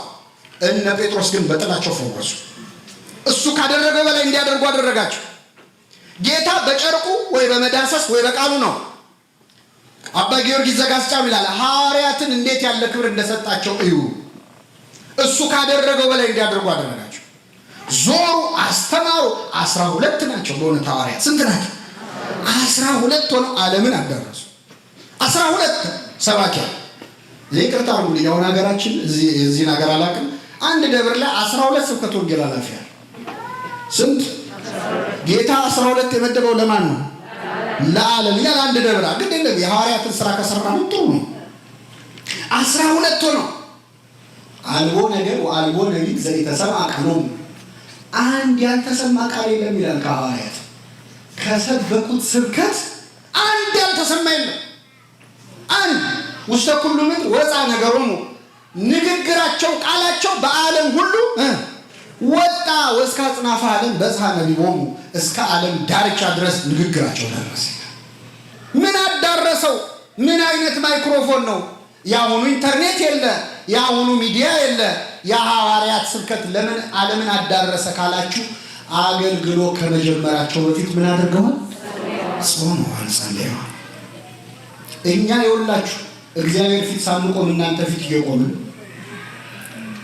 እነ ጴጥሮስ ግን በጥላቸው ፈወሱ። እሱ ካደረገው በላይ እንዲያደርጉ አደረጋቸው። ጌታ በጨርቁ ወይ በመዳሰስ ወይ በቃሉ ነው። አባ ጊዮርጊስ ዘጋስጫም ይላል ሐዋርያትን እንዴት ያለ ክብር እንደሰጣቸው እዩ። እሱ ካደረገው በላይ እንዲያደርጉ አደረጋቸው። ዞሩ፣ አስተማሩ። 12 ናቸው በእውነት ሐዋርያት። ስንት ናቸው? 12 ሆነው ዓለምን አዳረሱ። 12 ሰባኪያን። ይቅርታ አድርጉልኝ፣ አሁን ሀገራችን እዚህ ነገር አላውቅም። አንድ ደብር ላይ 12 ስብከተ ወንጌል ኃላፊ አለ። ስንት? ጌታ 12 የመደበው ለማን ነው? ለዓለም። ያ አንድ ደብር ግን የለም። የሐዋርያትን ስራ ከሰራ ነው ጥሩ ነው። 12 ሆነው አልቦ ነገር ወአልቦ ነቢይ ዘኢተሰምዐ ቃሎሙ፣ አንድ ያልተሰማ ቃል የለም ይላል ከሐዋርያት። ከሰበኩት ስብከት አንድ ያልተሰማ የለም። አንድ ውስተ ኩሉ ምድር ወፃ ነገሮሙ፣ ንግግራቸው ቃላቸው በዓለም ሁሉ ወጣ። ወእስከ አጽናፈ ዓለም በጽሐ ነቢቦሙ፣ እስከ ዓለም ዳርቻ ድረስ ንግግራቸው ደረሰ። ምን አዳረሰው? ምን አይነት ማይክሮፎን ነው? የአሁኑ ኢንተርኔት የለ፣ የአሁኑ ሚዲያ የለ። የሐዋርያት ስብከት ለምን ዓለምን አዳረሰ ካላችሁ አገልግሎ ከመጀመራቸው በፊት ምን አድርገዋል? ጾመዋል፣ ጸልየዋል። እኛ የወላችሁ እግዚአብሔር ፊት ሳንቆም እናንተ ፊት እየቆምን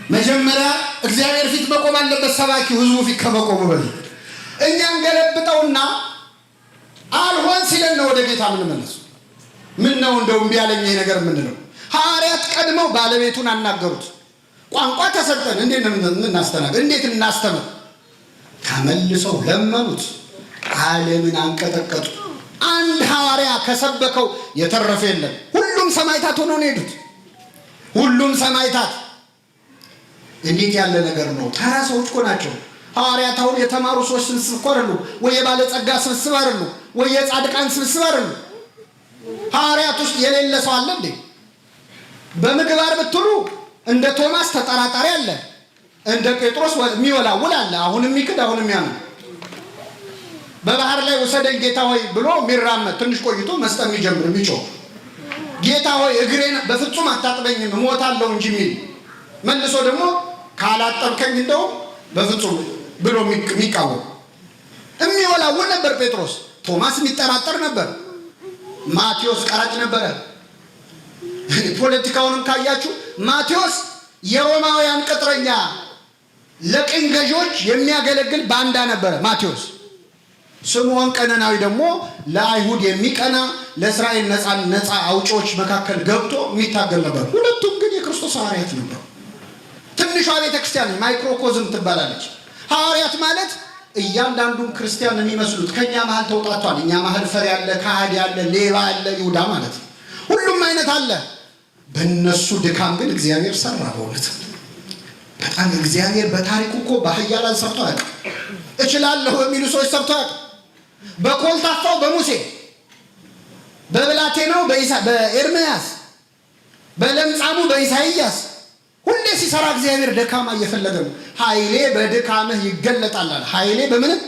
መጀመሪያ እግዚአብሔር ፊት መቆም አለበት ሰባኪው ህዝቡ ፊት ከመቆሙ በፊት። እኛን ገለብጠውና አልሆን ሲለን ነው ወደ ጌታ የምንመለሱ። ምን ነው እንደው እምቢ አለኝ ይሄ ነገር የምንለው። ሐዋርያት ቀድመው ባለቤቱን አናገሩት። ቋንቋ ተሰጠን፣ እንዴት እናስተናግድ? እንዴት እናስተምር? ተመልሰው ለመኑት። ዓለምን አንቀጠቀጡ። አንድ ሐዋርያ ከሰበከው የተረፈ የለም። ሁሉም ሰማዕታት ሆነው ነው የሄዱት። ሁሉም ሰማዕታት። እንዴት ያለ ነገር ነው! ተራ ሰዎች እኮ ናቸው ሐዋርያት። አሁን የተማሩ ሰዎች ስብስብ እኮ አይደሉም፣ ወይ የባለጸጋ ስብስብ አይደሉም፣ ወይ የጻድቃን ስብስብ አይደሉም። ሐዋርያት ውስጥ የሌለ ሰው አለ እንዴ? በምግባር ብትሉ እንደ ቶማስ ተጠራጣሪ አለ፣ እንደ ጴጥሮስ የሚወላውል አለ፣ አሁንም የሚክድ አሁንም ያምን። በባህር ላይ ወሰደኝ ጌታ ሆይ ብሎ የሚራመድ ትንሽ ቆይቶ መስጠም የሚጀምር የሚጮህ ጌታ ሆይ እግሬን በፍጹም አታጥበኝም እሞታለሁ እንጂ የሚል መልሶ ደግሞ ካላጠብከኝ እንደው በፍጹም ብሎ የሚቃወም የሚወላውል ነበር ጴጥሮስ። ቶማስ የሚጠራጠር ነበር። ማቴዎስ ቀራጭ ነበረ። ፖለቲካውንም ካያችሁ ማቴዎስ የሮማውያን ቅጥረኛ፣ ለቅኝ ገዢዎች የሚያገለግል ባንዳ ነበረ ማቴዎስ። ስምዖን ቀነናዊ ደግሞ ለአይሁድ የሚቀና ለእስራኤል ነፃ አውጪዎች መካከል ገብቶ የሚታገል ነበር። ሁለቱም ግን የክርስቶስ ሐዋርያት ነበሩ። ትንሿ ቤተክርስቲያን ማይክሮኮዝም ትባላለች። ሐዋርያት ማለት እያንዳንዱን ክርስቲያን የሚመስሉት ከኛ መሃል ተውጣቷል። እኛ መሃል ፈሪ ያለ፣ ከሃዲ ያለ፣ ሌባ ያለ፣ ይሁዳ ማለት ነው። ሁሉም አይነት አለ። በእነሱ ድካም ግን እግዚአብሔር ሰራ። በእውነት በጣም እግዚአብሔር በታሪኩ እኮ በኃያላን ሰርቶ አያውቅም። እችላለሁ የሚሉ ሰዎች ሰርቶ አያውቅም። በኮልታፋው በሙሴ፣ በብላቴናው በኤርምያስ፣ በለምጻሙ በኢሳይያስ ሁሌ ሲሰራ እግዚአብሔር ደካማ እየፈለገ ነው። ኃይሌ በድካምህ ይገለጣል አለ። ኃይሌ በምንም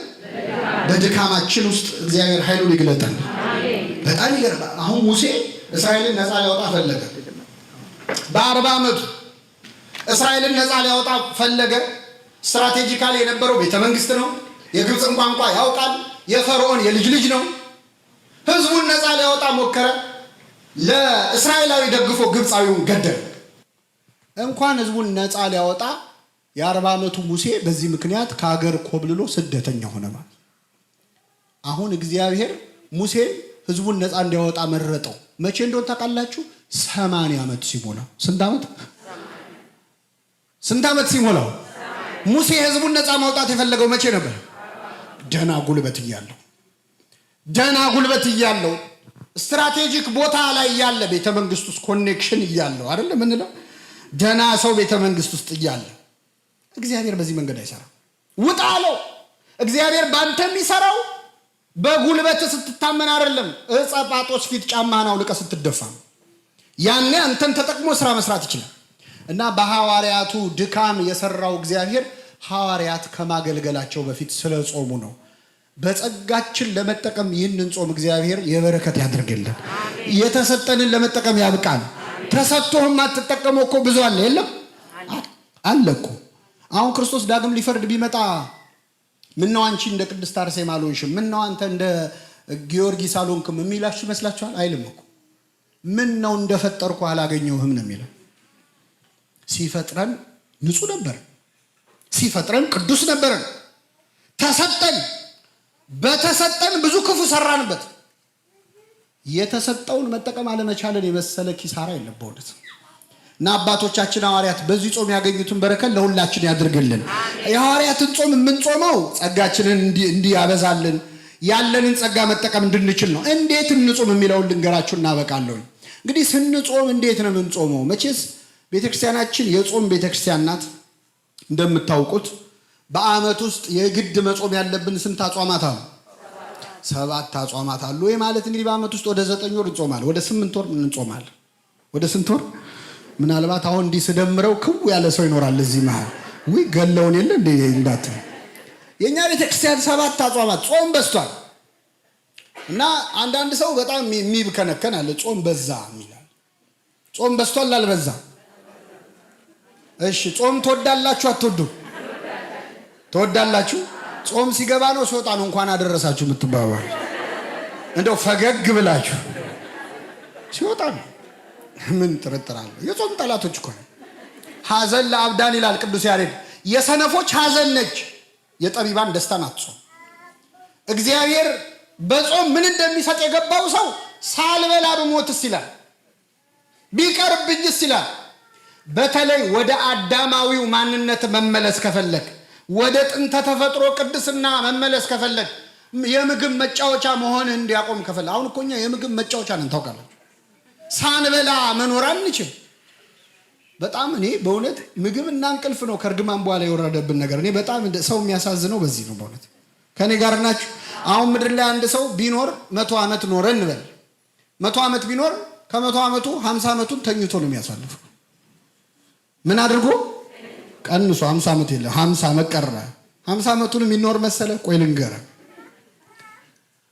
በድካማችን ውስጥ እግዚአብሔር ኃይሉን ይገለጣል። በጣም ይገርማል። አሁን ሙሴ እስራኤልን ነፃ ሊያወጣ ፈለገ። በ40 ዓመቱ እስራኤልን ነፃ ሊያወጣ ፈለገ። ስትራቴጂካሊ የነበረው ቤተ መንግስት ነው። የግብፅን ቋንቋ ያውቃል። የፈርዖን የልጅ ልጅ ነው። ህዝቡን ነፃ ሊያወጣ ሞከረ። ለእስራኤላዊ ደግፎ ግብፃዊውን ገደለ። እንኳን ህዝቡን ነፃ ሊያወጣ የ40 ዓመቱ ሙሴ በዚህ ምክንያት ከሀገር ኮብልሎ ስደተኛ ሆነ ማለት። አሁን እግዚአብሔር ሙሴን ህዝቡን ነፃ እንዲያወጣ መረጠው። መቼ እንደሆነ ታውቃላችሁ? 80 ዓመት ሲሞላው። ስንት ዓመት ሲሞላው? ሙሴ ህዝቡን ነፃ ማውጣት የፈለገው መቼ ነበር? ደና ጉልበት እያለው ስትራቴጂክ ቦታ ላይ እያለ፣ ቤተ መንግስት ውስጥ ኮኔክሽን እያለው አይደለ ምንለው፣ ደና ሰው ቤተ መንግስት ውስጥ እያለ። እግዚአብሔር በዚህ መንገድ አይሰራም። ውጣ አለው። እግዚአብሔር ባንተ የሚሰራው በጉልበት ስትታመን አይደለም። ዕፀ ጳጦስ ፊት ጫማህን አውልቀህ ስትደፋ ነው። ያኔ አንተን ተጠቅሞ ስራ መስራት ይችላል። እና በሐዋርያቱ ድካም የሰራው እግዚአብሔር ሐዋርያት ከማገልገላቸው በፊት ስለ ጾሙ ነው። በጸጋችን ለመጠቀም ይህንን ጾም እግዚአብሔር የበረከት ያድርግልን። የተሰጠንን ለመጠቀም ያብቃል። ተሰጥቶህም አትጠቀመው እኮ ብዙ አለ። የለም አለ እኮ። አሁን ክርስቶስ ዳግም ሊፈርድ ቢመጣ ምነው አንቺ እንደ ቅድስት አርሴማ አልሆንሽም፣ ምነው አንተ እንደ ጊዮርጊስ አልሆንክም የሚላችሁ ይመስላችኋል? አይልም እኮ። ምነው እንደፈጠርኩ አላገኘሁህም ነው የሚለው። ሲፈጥረን ንጹህ ነበር፣ ሲፈጥረን ቅዱስ ነበርን። ተሰጠን። በተሰጠን ብዙ ክፉ ሰራንበት። የተሰጠውን መጠቀም አለመቻለን የመሰለ ኪሳራ የለም በእውነት። እና አባቶቻችን ሐዋርያት በዚህ ጾም ያገኙትን በረከት ለሁላችን ያድርግልን። የሐዋርያትን ጾም የምንጾመው ጸጋችንን እንዲያበዛልን ያለንን ጸጋ መጠቀም እንድንችል ነው። እንዴት እንጾም የሚለውን ልንገራችሁ እናበቃለሁ። እንግዲህ ስንጾም እንዴት ነው የምንጾመው? መቼስ ቤተክርስቲያናችን የጾም ቤተክርስቲያን ናት። እንደምታውቁት በዓመት ውስጥ የግድ መጾም ያለብን ስንት አጽዋማት አሉ? 7 አጽዋማት አሉ። ወይ ማለት እንግዲህ በዓመት ውስጥ ወደ 9 ወር እንጾማለን፣ ወደ 8 ወር እንጾማለን። ወደ ስንት ወር? ምናልባት አሁን እንዲህ ስደምረው ክው ያለ ሰው ይኖራል እዚህ መሃል። ወይ ገለውን የለ እንዴ እንዳት የኛ ቤተክርስቲያን 7 አጽዋማት። ጾም በዝቷል እና አንዳንድ ሰው በጣም የሚብከነከን አለ። ጾም በዛ ይላል። ጾም በዝቷል አልበዛ? እሺ ጾም ትወዳላችሁ አትወዱ? ትወዳላችሁ። ጾም ሲገባ ነው ሲወጣ ነው እንኳን አደረሳችሁ የምትባባሉ? እንደው ፈገግ ብላችሁ ሲወጣ ነው። ምን ጥርጥር አለ? የጾም ጠላቶች እኮ ነው። ሐዘን ለአብዳን ይላል ቅዱስ ያሬድ። የሰነፎች ሐዘን ነች፣ የጠቢባን ደስታ ናት ጾም። እግዚአብሔር በጾም ምን እንደሚሰጥ የገባው ሰው ሳልበላ ብሞትስ ይላል፣ ቢቀርብኝስ ይላል። በተለይ ወደ አዳማዊው ማንነት መመለስ ከፈለግ፣ ወደ ጥንተ ተፈጥሮ ቅድስና መመለስ ከፈለግ፣ የምግብ መጫወቻ መሆን እንዲያቆም ከፈለግ። አሁን እኮ እኛ የምግብ መጫወቻ ነን ታውቃላችሁ። ሳንበላ መኖር አንችል። በጣም እኔ በእውነት ምግብና እንቅልፍ ነው ከእርግማን በኋላ የወረደብን ነገር። እኔ በጣም ሰው የሚያሳዝነው በዚህ ነው በእውነት። ከኔ ጋር ናችሁ? አሁን ምድር ላይ አንድ ሰው ቢኖር 100 ዓመት ኖረ እንበል። 100 ዓመት ቢኖር ከ100 ዓመቱ 50 ዓመቱን ተኝቶ ነው የሚያሳልፈው። ምን አድርጎ ቀንሶ 50 ዓመት የለ 50 ዓመት ቀረ። 50 ዓመቱን የሚኖር መሰለ? ቆይ ልንገርህ፣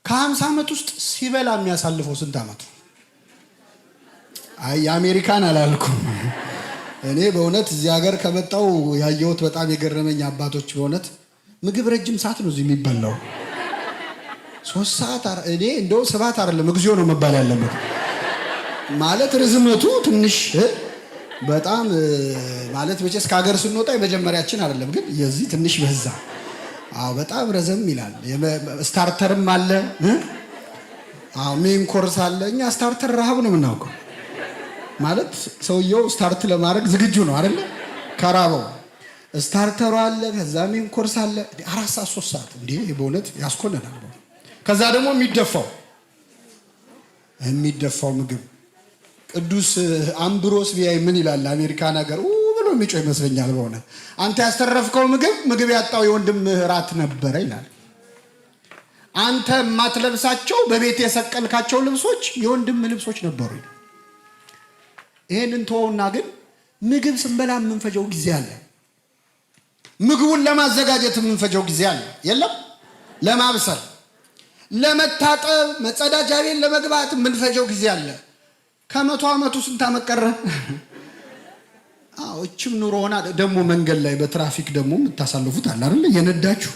ከ50 ዓመት ውስጥ ሲበላ የሚያሳልፈው ስንት ዓመቱ? አይ የአሜሪካን አላልኩም። እኔ በእውነት እዚህ ሀገር ከመጣው ያየሁት በጣም የገረመኝ አባቶች በእውነት ምግብ ረጅም ሰዓት ነው እዚህ የሚበላው። 3 ሰዓት እኔ እንደው 7 አይደለም እግዚኦ ነው መባል ያለበት ማለት ርዝመቱ ትንሽ በጣም ማለት በጨስ ከሀገር ስንወጣ የመጀመሪያችን አይደለም ግን የዚህ ትንሽ በዛ። አዎ በጣም ረዘም ይላል። ስታርተርም አለ ሜን ኮርስ አለ። እኛ ስታርተር ረሃብ ነው የምናውቀው ማለት ሰውየው ስታርት ለማድረግ ዝግጁ ነው አይደለ? ከራበው ስታርተሩ አለ፣ ከዛ ሜን ኮርስ አለ። 4 ሰዓት 3 ሰዓት እንዴ በእውነት ያስኮነናል። ከዛ ደግሞ የሚደፋው ምግብ ቅዱስ አምብሮስ ቢያይ ምን ይላል? አሜሪካን ሀገር ብሎ የሚጮህ ይመስለኛል። በእውነት አንተ ያስተረፍከው ምግብ ያጣው የወንድም ራት ነበረ ይላል። አንተ የማትለብሳቸው በቤት የሰቀልካቸው ልብሶች የወንድም ልብሶች ነበሩ። ይሄንን ተወውና ግን ምግብ ስንበላ የምንፈጀው ጊዜ አለ። ምግቡን ለማዘጋጀት የምንፈጀው ጊዜ አለ የለም? ለማብሰል፣ ለመታጠብ፣ መጸዳጃ ቤት ለመግባት የምንፈጀው ጊዜ አለ። ከ100 ዓመቱ ስንት ዓመት ቀረ? እችም ኑሮ ሆና ደግሞ መንገድ ላይ በትራፊክ ደግሞ የምታሳልፉት አለ አይደል? የነዳችሁ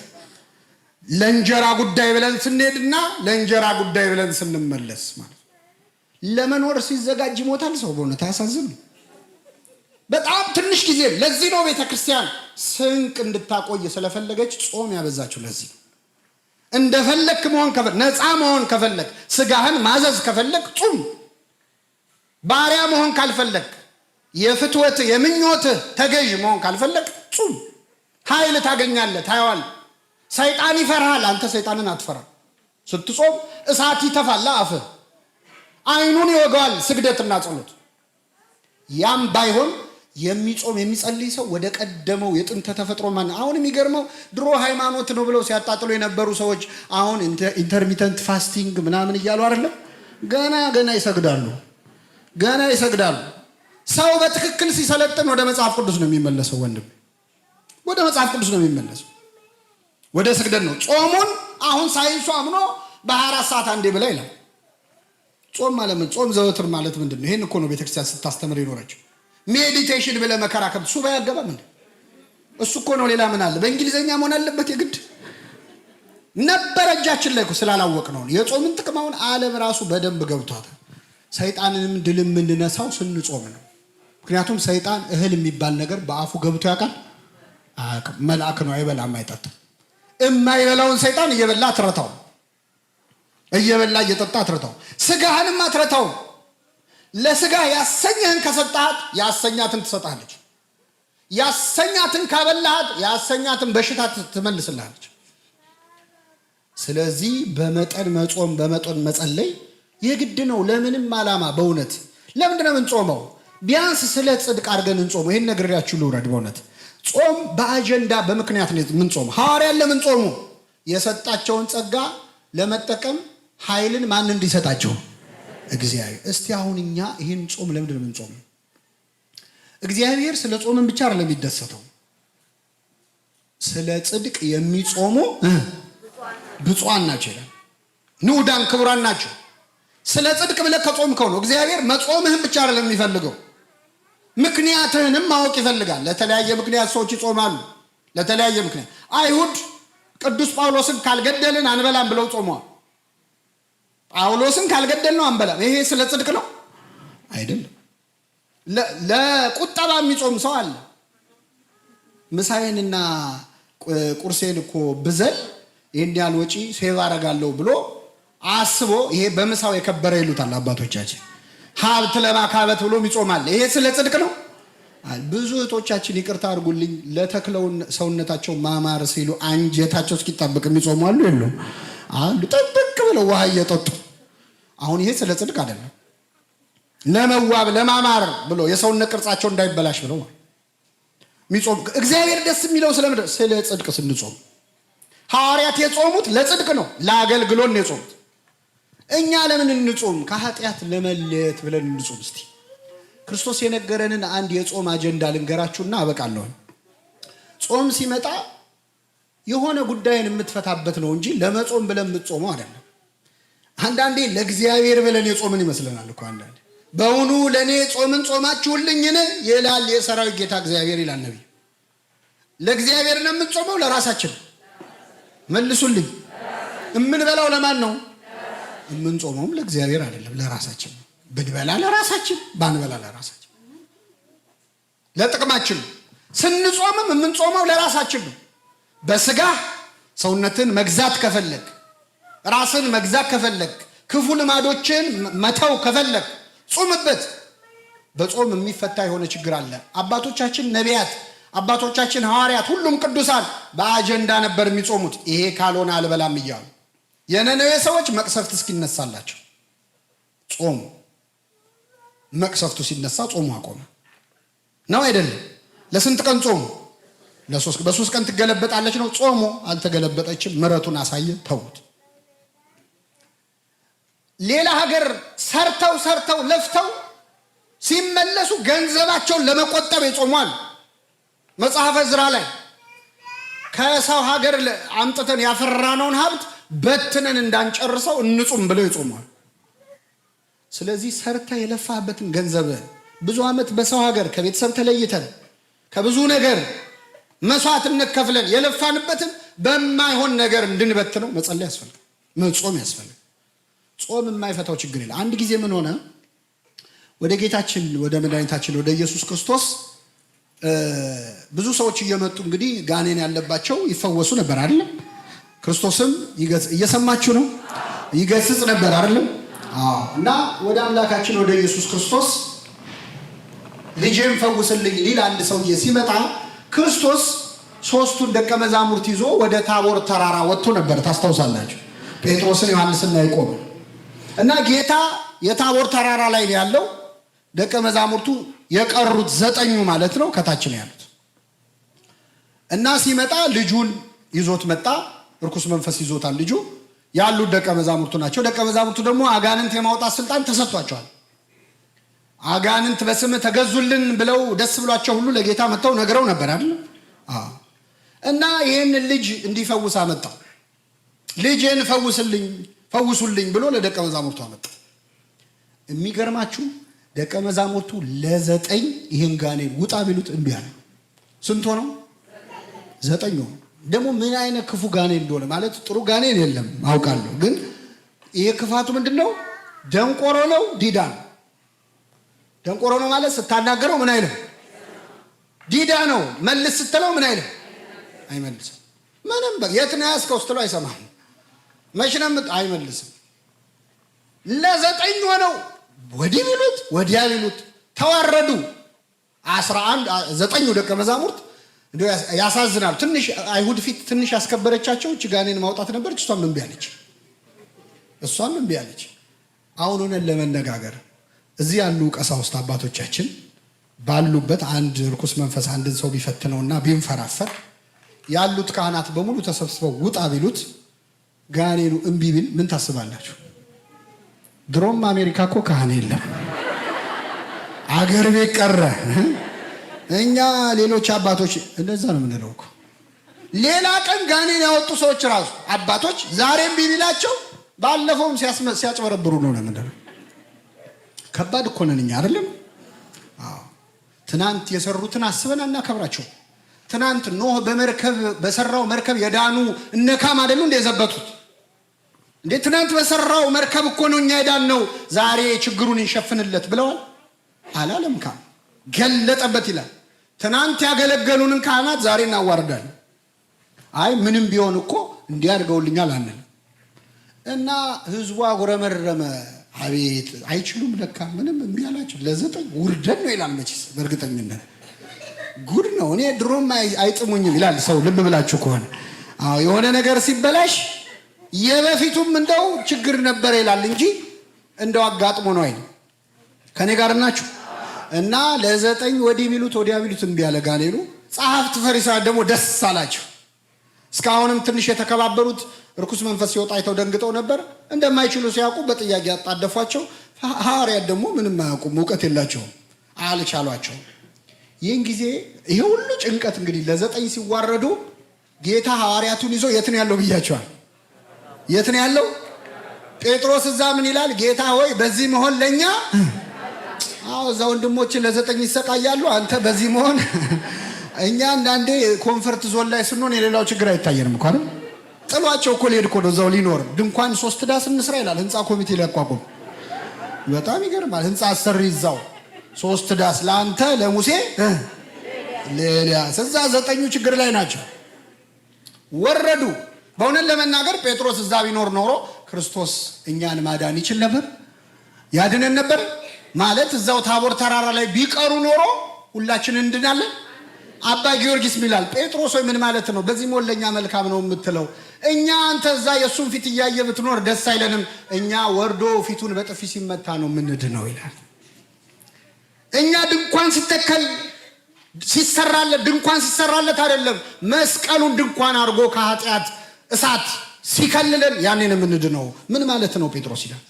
ለእንጀራ ጉዳይ ብለን ስንሄድና ለእንጀራ ጉዳይ ብለን ስንመለስ ማለት ለመኖር ሲዘጋጅ ይሞታል ሰው። በእውነት አያሳዝንም? በጣም ትንሽ ጊዜ። ለዚህ ነው ቤተክርስቲያን ስንቅ እንድታቆይ ስለፈለገች ጾም ያበዛችሁ። ለዚህ ነው እንደፈለክ መሆን ከፈለክ፣ ነፃ መሆን ከፈለክ፣ ስጋህን ማዘዝ ከፈለክ ጾም። ባሪያ መሆን ካልፈለክ፣ የፍትወት የምኞት ተገዥ መሆን ካልፈለክ ጾም። ኃይል ታገኛለህ፣ ታየዋለህ። ሰይጣን ይፈራሃል፣ አንተ ሰይጣንን አትፈራ። ስትጾም እሳት ይተፋል አፍህ፣ አይኑን ይወጋዋል ስግደትና ጸሎት። ያም ባይሆን የሚጾም የሚጸልይ ሰው ወደ ቀደመው የጥንተ ተፈጥሮ አሁን የሚገርመው ድሮ ሃይማኖት ነው ብለው ሲያጣጥሉ የነበሩ ሰዎች አሁን ኢንተርሚተንት ፋስቲንግ ምናምን እያሉ አይደለም? ገና ይሰግዳሉ። ሰው በትክክል ሲሰለጥን ወደ መጽሐፍ ቅዱስ ነው የሚመለሰው። ወንድም ወደ መጽሐፍ ቅዱስ ነው የሚመለሰው፣ ወደ ስግደት ነው። ጾሙን አሁን ሳይንሱ አምኖ በ24 ሰዓት አንዴ ብላ ይላል። ጾም ማለት ምን? ጾም ዘወትር ማለት ምንድን ነው? ይሄን እኮ ነው ቤተክርስቲያን ስታስተምር የኖረችው። ሜዲቴሽን ብለህ መከራ ከብት ሱባ ያገባ ምን? እሱ እኮ ነው። ሌላ ምን አለ? በእንግሊዘኛ መሆን አለበት የግድ ነበረ? እጃችን ላይ እኮ ስላላወቅ ነው። የጾምን ጥቅም አሁን ዓለም ራሱ በደንብ ገብቷታል። ሰይጣንንም ድል የምንነሳው ስንጾም ነው። ምክንያቱም ሰይጣን እህል የሚባል ነገር በአፉ ገብቶ ያውቃል? መልአክ ነው፣ አይበላም አይጠጣም። የማይበላውን ሰይጣን እየበላ አትረታው፣ እየበላ እየጠጣ አትረታው። ስጋህንም አትረታው። ለስጋ ያሰኘህን ከሰጣት ያሰኛትን ትሰጣለች። ያሰኛትን ካበላሃት ያሰኛትን በሽታ ትመልስልሃለች። ስለዚህ በመጠን መጾም፣ በመጠን መጸለይ የግድ ነው። ለምንም ዓላማ በእውነት ለምንድን ነው የምንጾመው? ቢያንስ ስለ ጽድቅ አድርገን እንጾመው። ይሄን ነግሬያችሁ ልውረድ። በእውነት ጾም በአጀንዳ በምክንያት ነው የምንጾመው። ሐዋርያን ለምን ጾሙ? የሰጣቸውን ጸጋ ለመጠቀም ኃይልን ማን እንዲሰጣቸው? እግዚአብሔር። እስቲ አሁን እኛ ይህን ጾም ለምንድን ነው የምንጾመው? እግዚአብሔር ስለ ጾምን ብቻ አይደለም የሚደሰተው። ስለ ጽድቅ የሚጾሙ ብፁዓን ናቸው ይላል። ንዑዳን ክቡራን ናቸው። ስለ ጽድቅ ብለህ ከጾምከው ነው እግዚአብሔር መጾምህን ብቻ አይደለም የሚፈልገው፣ ምክንያትህንም ማወቅ ይፈልጋል። ለተለያየ ምክንያት ሰዎች ይጾማሉ። ለተለያየ ምክንያት አይሁድ ቅዱስ ጳውሎስን ካልገደልን አንበላም ብለው ጾመዋል። ጳውሎስን ካልገደል ነው አንበላም። ይሄ ስለ ጽድቅ ነው አይደለም። ለቁጠባ የሚጾም ሰው አለ። ምሳዬንና ቁርሴን እኮ ብዘል ይህን ያህል ወጪ ሴቭ አደርጋለሁ ብሎ አስቦ፣ ይሄ በምሳው የከበረ ይሉታል አባቶቻችን። ሀብት ለማካበት ብሎ ይጾማል። ይሄ ስለ ጽድቅ ነው። ብዙ እህቶቻችን ይቅርታ አድርጉልኝ፣ ለተክለውን ሰውነታቸው ማማር ሲሉ አንጀታቸው እስኪጣበቅ የሚጾሙ አሉ። የሉም አሉ። ጥብቅ ብለው ውሃ እየጠጡ አሁን ይሄ ስለ ጽድቅ አይደለም። ለመዋብ ለማማር ብሎ የሰውነት ቅርጻቸው እንዳይበላሽ ብለው የሚጾም እግዚአብሔር ደስ የሚለው ስለምንድን? ስለ ጽድቅ ስንጾም። ሐዋርያት የጾሙት ለጽድቅ ነው፣ ለአገልግሎት ነው የጾሙት። እኛ ለምን እንጾም? ከኃጢአት ለመለየት ብለን እንጾም። እስቲ ክርስቶስ የነገረንን አንድ የጾም አጀንዳ ልንገራችሁና አበቃለሁ። ጾም ሲመጣ የሆነ ጉዳይን የምትፈታበት ነው እንጂ ለመጾም ብለን የምትጾመው አይደለም። አንዳንዴ ለእግዚአብሔር ብለን የጾምን ይመስለናል እኮ አንዳንዴ። በእውኑ ለእኔ ጾምን ጾማችሁልኝን ይላል የሰራዊት ጌታ እግዚአብሔር ይላል ነቢይ። ለእግዚአብሔር ነው የምንጾመው ለራሳችን? መልሱልኝ። የምንበላው ለማን ነው? የምንጾመውም ለእግዚአብሔር አይደለም፣ ለራሳችን። ብንበላ ለራሳችን፣ ባንበላ ለራሳችን፣ ለጥቅማችን። ስንጾምም የምንጾመው ለራሳችን ነው። በስጋ ሰውነትን መግዛት ከፈለግ፣ ራስን መግዛት ከፈለግ፣ ክፉ ልማዶችን መተው ከፈለግ ጾምበት። በጾም የሚፈታ የሆነ ችግር አለ። አባቶቻችን ነቢያት፣ አባቶቻችን ሐዋርያት፣ ሁሉም ቅዱሳን በአጀንዳ ነበር የሚጾሙት። ይሄ ካልሆነ አልበላም እያሉ የነነዌ ሰዎች መቅሰፍት እስኪነሳላቸው ጾሙ። መቅሰፍቱ ሲነሳ ጾሙ አቆመ ነው አይደለም? ለስንት ቀን ጾሙ? በሶስት ቀን ትገለበጣለች ነው። ጾሙ አልተገለበጠችም። ምሕረቱን አሳየ፣ ተውት። ሌላ ሀገር ሰርተው ለፍተው ሲመለሱ ገንዘባቸውን ለመቆጠብ ይጾማል። መጽሐፈ ዕዝራ ላይ ከሰው ሀገር አምጥተን ያፈራነውን ሀብት በትነን እንዳንጨርሰው እንጹም ብለው ይጾማል። ስለዚህ ሰርተ የለፋበትን ገንዘብ ብዙ ዓመት በሰው ሀገር ከቤተሰብ ተለይተን ከብዙ ነገር መስዋዕትነት ከፍለን የለፋንበትን በማይሆን ነገር እንድንበትነው መጸለይ ያስፈልጋል፣ መጾም ያስፈልጋል። ጾም የማይፈታው ችግር የለም። አንድ ጊዜ ምን ሆነ? ወደ ጌታችን ወደ መድኃኒታችን ወደ ኢየሱስ ክርስቶስ ብዙ ሰዎች እየመጡ እንግዲህ ጋኔን ያለባቸው ይፈወሱ ነበር አይደለም? ክርስቶስም እየሰማችሁ ነው፣ ይገስጽ ነበር አይደለም? እና ወደ አምላካችን ወደ ኢየሱስ ክርስቶስ ልጄን ፈውስልኝ ሊል አንድ ሰውዬ ሲመጣ ክርስቶስ ሦስቱን ደቀ መዛሙርት ይዞ ወደ ታቦር ተራራ ወጥቶ ነበር። ታስታውሳላችሁ? ጴጥሮስን፣ ዮሐንስና ያዕቆብ እና ጌታ የታቦር ተራራ ላይ ነው ያለው። ደቀ መዛሙርቱ የቀሩት 9 ማለት ነው ከታች ነው ያሉት። እና ሲመጣ ልጁን ይዞት መጣ። ርኩስ መንፈስ ይዞታል ልጁ። ያሉት ደቀ መዛሙርቱ ናቸው። ደቀ መዛሙርቱ ደግሞ አጋንንት የማውጣት ስልጣን ተሰጥቷቸዋል። አጋንንት በስም ተገዙልን ብለው ደስ ብሏቸው ሁሉ ለጌታ መጥተው ነግረው ነበር አይደል? እና ይህን ልጅ እንዲፈውስ አመጣ። ልጄን ፈውሱልኝ ብሎ ለደቀ መዛሙርቱ አመጣ። የሚገርማችሁ ደቀ መዛሙርቱ ለ9 ይህን ጋኔን ውጣ ቢሉት እምቢ አለ። ስንት ሆነው? 9 ሆነው። ደግሞ ምን አይነት ክፉ ጋኔን እንደሆነ ማለት ጥሩ ጋኔን የለም አውቃለሁ፣ ግን ይሄ ክፋቱ ምንድን ነው? ደንቆሮ ነው፣ ዲዳ ነው። ደንቆሮ ነው ማለት ስታናገረው ምን አይልም፣ ዲዳ ነው። መልስ ስትለው ምን አይልም፣ አይመልስም። ምንም የት ነው ያዝከው ስትለው አይሰማም። መች ነው አይመልስም። ለ9 ሆነው ወዲህ ቢሉት ወዲያ ቢሉት ተዋረዱ። 9 ደቀ መዛሙርት እንደው ያሳዝናል። ትንሽ አይሁድ ፊት ትንሽ ያስከበረቻቸው እቺ ጋኔን ማውጣት ነበረች። እሷም እምቢ አለች። አሁን ሆነን ለመነጋገር እዚህ ያሉ ቀሳውስት አባቶቻችን ባሉበት አንድ ርኩስ መንፈስ አንድን ሰው ቢፈትነውና ቢንፈራፈር ያሉት ካህናት በሙሉ ተሰብስበው ውጣ ቢሉት ጋኔኑ እምቢ ቢል ምን ታስባላችሁ? ድሮም አሜሪካ እኮ ካህን የለም፣ አገር ቤት ቀረ። እኛ ሌሎች አባቶች እንደዛ ነው የምንለው እኮ። ሌላ ቀን ጋኔን ያወጡ ሰዎች ራሱ አባቶች ዛሬም ቢላቸው ባለፈውም ሲያጭበረብሩ ነው የምንለው። ከባድ እኮ ነን እኛ አይደለም? ትናንት የሰሩትን አስበን እናከብራቸው። ትናንት ኖህ በሰራው መርከብ የዳኑ እነ ካም አይደሉ እንደ የዘበቱት እንዴ? ትናንት በሰራው መርከብ እኮ ነው እኛ የዳን ነው። ዛሬ ችግሩን እንሸፍንለት ብለዋል አላለም? ካም ገለጠበት ይላል። ትናንት ያገለገሉንን ካህናት ዛሬ እናዋርዳለን። አይ ምንም ቢሆን እኮ እንዲያርገውልኛል አንል እና ህዝቡ አጉረመረመ። አቤት አይችሉም ለካ ምንም እምቢ አላቸው። ለ9 ውርደት ነው ይላል። መቼስ በእርግጠኝነት ጉድ ነው። እኔ ድሮም አይጥሙኝም ይላል ሰው። ልብ ብላችሁ ከሆነ የሆነ ነገር ሲበላሽ የበፊቱም እንደው ችግር ነበር ይላል እንጂ እንደው አጋጥሞ ነው አይደል? ከኔ ጋር ናችሁ? እና ለ9 ወዲህ ቢሉት ወዲያ ቢሉት እምቢ አለ ጋኔኑ። ጸሐፍት ፈሪሳውያን ደግሞ ደስ አላቸው። እስካሁንም ትንሽ የተከባበሩት ርኩስ መንፈስ ሲወጣ አይተው ደንግጠው ነበር። እንደማይችሉ ሲያውቁ በጥያቄ ያጣደፏቸው። ሐዋርያት ደግሞ ምንም አያውቁም፣ እውቀት የላቸውም፣ አልቻሏቸው። ይህን ጊዜ ይሄ ሁሉ ጭንቀት እንግዲህ ለ9 ሲዋረዱ ጌታ ሐዋርያቱን ይዞ የት ነው ያለው ብያቸዋል። የት ነው ያለው? ጴጥሮስ እዛ ምን ይላል? ጌታ ሆይ በዚህ መሆን ለኛ እዛ ወንድሞችን ለ9 ይሰቃያሉ፣ አንተ በዚህ መሆን እኛ አንዳንዴ ኮንፈርት ዞን ላይ ስንሆን የሌላው ችግር አይታየንም እኮ አይደል? ጥሏቸው እኮ ሊሄድ እኮ ነው። እዛው ሊኖር ድንኳን 3 ዳስ እንስራ ይላል። ህንፃ ኮሚቴ ሊያቋቁም በጣም ይገርማል። ህንፃ አሰሪ እዛው 3 ዳስ ለአንተ ለሙሴ ለኤልያስ። እዛ 9ኙ ችግር ላይ ናቸው። ወረዱ። በእውነት ለመናገር ጴጥሮስ እዛ ቢኖር ኖሮ ክርስቶስ እኛን ማዳን ይችል ነበር፣ ያድነን ነበር ማለት እዛው ታቦር ተራራ ላይ ቢቀሩ ኖሮ ሁላችን እንድናለን። አባ ጊዮርጊስ ሚላል ጴጥሮስ ወይ ምን ማለት ነው? በዚህ ሞለኛ መልካም ነው የምትለው? እኛ አንተ እዛ የእሱን ፊት እያየ ብትኖር ደስ አይለንም። እኛ ወርዶ ፊቱን በጥፊ ሲመታ ነው ምንድነው ይላል። እኛ ድንኳን ሲተከል ሲሰራለት ድንኳን ሲሰራለት አይደለም መስቀሉን ድንኳን አድርጎ ከኃጢአት እሳት ሲከልለን ያኔን ምንድነው? ምን ማለት ነው ጴጥሮስ ይላል።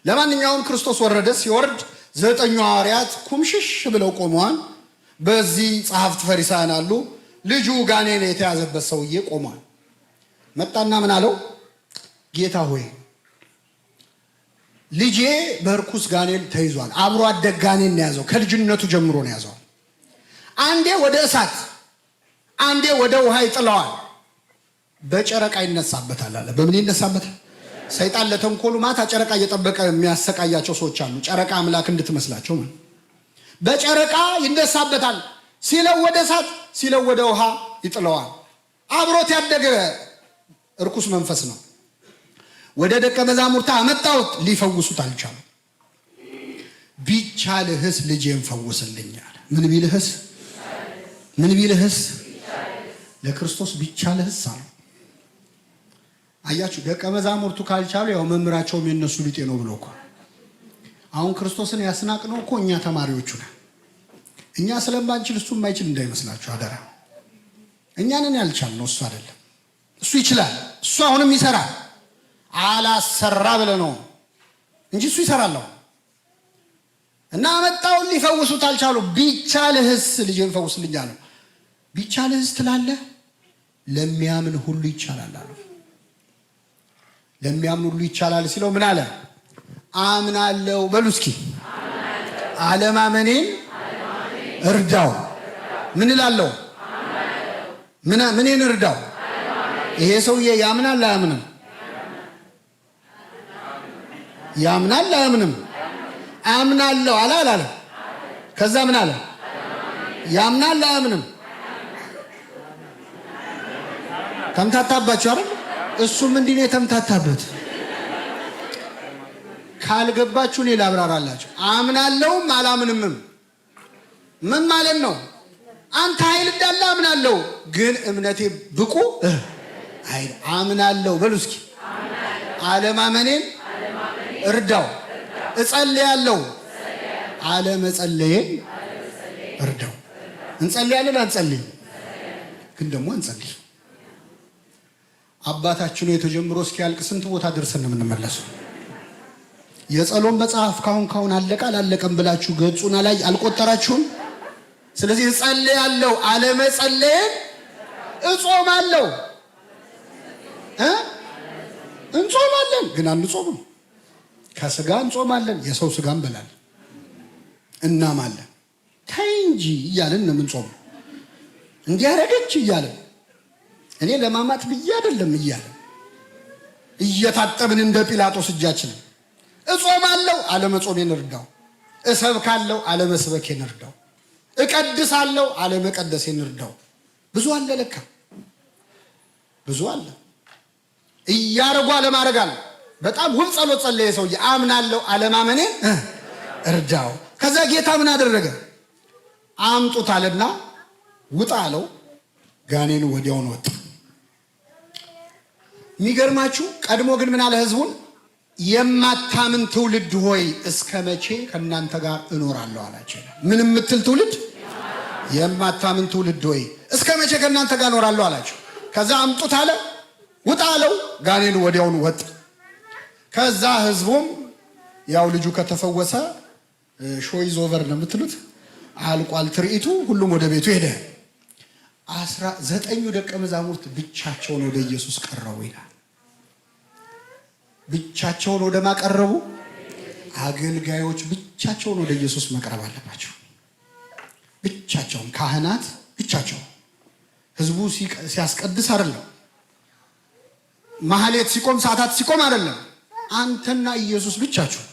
ለማንኛውም ክርስቶስ ወረደ። ሲወርድ 9ኙ ሐዋርያት ኩምሽሽ ብለው ቆመዋል። በዚህ ጸሐፍት ፈሪሳውያን አሉ። ልጁ ጋኔን የተያዘበት ሰውዬ ቆሟል። መጣና ምን አለው? ጌታ ሆይ ልጄ በርኩስ ጋኔን ተይዟል። አብሮ አደግ ጋኔን ነው ያዘው። ከልጅነቱ ጀምሮ ነው ያዘው። አንዴ ወደ እሳት አንዴ ወደ ውሃ ይጥለዋል። በጨረቃ ይነሳበታል አለ። በምን ይነሳበታል? ሰይጣን ለተንኮሉ ማታ ጨረቃ እየጠበቀ የሚያሰቃያቸው ሰዎች አሉ። ጨረቃ አምላክ እንድትመስላቸው ማለት በጨረቃ ይነሳበታል። ሲለው ወደ እሳት ሲለው ወደ ውሃ ይጥለዋል። አብሮት ያደገ እርኩስ መንፈስ ነው። ወደ ደቀ መዛሙርት አመጣሁት፣ ሊፈውሱት አልቻሉም። ቢቻልህስ ልጄን ፈውስልኛል። ምን ቢልህስ? ምን ቢልህስ? ለክርስቶስ ቢቻልህስ አሉ። አያችሁ፣ ደቀ መዛሙርቱ ካልቻሉ ያው መምህራቸውም የነሱ ቢጤ ነው ብሎ እኮ አሁን ክርስቶስን ያስናቅነው እኮ እኛ ተማሪዎቹ ነን። እኛ ስለማንችል እሱ የማይችል እንዳይመስላችሁ አደራ። እኛንን ያልቻልነው እሱ አይደለም። እሱ ይችላል። እሱ አሁንም ይሰራል። አላሰራ ብለ ነው እንጂ እሱ ይሰራል። እና አመጣውን ሊፈውሱት አልቻሉ። ቢቻልህስ ልጄን ፈውስልኝ አለው። ቢቻልህስ ትላለህ? ለሚያምን ሁሉ ይቻላል አሉ። ለሚያምን ሁሉ ይቻላል ሲለው ምን አለ? አምናለሁ በሉ እስኪ። አለማመኔን እርዳው። ምን እላለሁ? ምንን እርዳው? ይሄ ሰውዬ ያምናል አያምንም? ያምናል አያምንም? አምናለሁ አለ አላለ? ከዛ ምን አለ? ያምናል አያምንም? ተምታታባችሁ አይደል? እሱም እንዲህ ነው የተምታታበት። ካልገባችሁ እኔ ላብራራላችሁ። አምናለሁም አላምንምም ምን ማለት ነው? አንተ ኃይል እንዳለ አምናለሁ፣ ግን እምነቴ ብቁ አይደል። አምናለሁ በሉ እስኪ። አለማመኔን እርዳው። እጸልያለሁ፣ አለመጸለዬን እርዳው። እንጸልያለን አንጸልይም? ግን ደግሞ አንጸልይ። አባታችን ሆይ ተጀምሮ እስኪያልቅ ስንት ቦታ ደርሰን ነው የምንመለሰው? የጸሎት መጽሐፍ ካሁን አለቀ አላለቀም ብላችሁ ገጹና ላይ አልቆጠራችሁም? ስለዚህ እጸልያለሁ፣ አለመጸለዬን እጾማለሁ። እንጾማለን ግን አንጾምም። ከስጋ እንጾማለን፣ የሰው ስጋ እንበላለን፣ እናማለን። ተይ እንጂ እያለን ነው የምንጾመው። እንዲያረገች እያለን እኔ ለማማት ብዬ አይደለም እያለን እየታጠብን እንደ ጲላጦስ እጃችንን እጾማለሁ፣ አለመጾሜን እርዳው። እሰብካለሁ፣ አለመስበኬን እርዳው። እቀድሳለሁ፣ አለመቀደሴን እርዳው። ብዙ አለ፣ ለካ ብዙ አለ። እያረጉ አለማድረግ አለ። በጣም ውብ ጸሎት ጸለየ ሰውዬ። አምናለሁ፣ አለማመኔን እርዳው። ከዛ ጌታ ምን አደረገ? አምጡት አለና ውጣ አለው። ጋኔኑ ወዲያውን ወጣ። የሚገርማችሁ ቀድሞ ግን ምን አለ ህዝቡን? የማታምን ትውልድ ሆይ እስከ መቼ ከእናንተ ጋር እኖራለሁ አላቸው። ምን የምትል ትውልድ? የማታምን ትውልድ ሆይ እስከ መቼ ከእናንተ ጋር እኖራለሁ አላቸው። ከዛ አምጡት አለ፣ ውጣ አለው። ጋኔኑ ወዲያውን ወጣ። ከዛ ህዝቡም ያው ልጁ ከተፈወሰ ሾይዝ ኦቨር ነው የምትሉት፣ አልቋል ትርኢቱ። ሁሉም ወደ ቤቱ ሄደ። 19 ደቀ መዛሙርት ብቻቸውን ወደ ኢየሱስ ቀረቡ ይላል። ብቻቸውን ወደ ማቀረቡ አገልጋዮች ብቻቸውን ወደ ኢየሱስ መቅረብ አለባቸው። ብቻቸውን፣ ካህናት ብቻቸውን። ህዝቡ ሲያስቀድስ አይደለም፣ ማህሌት ሲቆም ሰዓታት ሲቆም አይደለም። አንተና ኢየሱስ ብቻችሁ።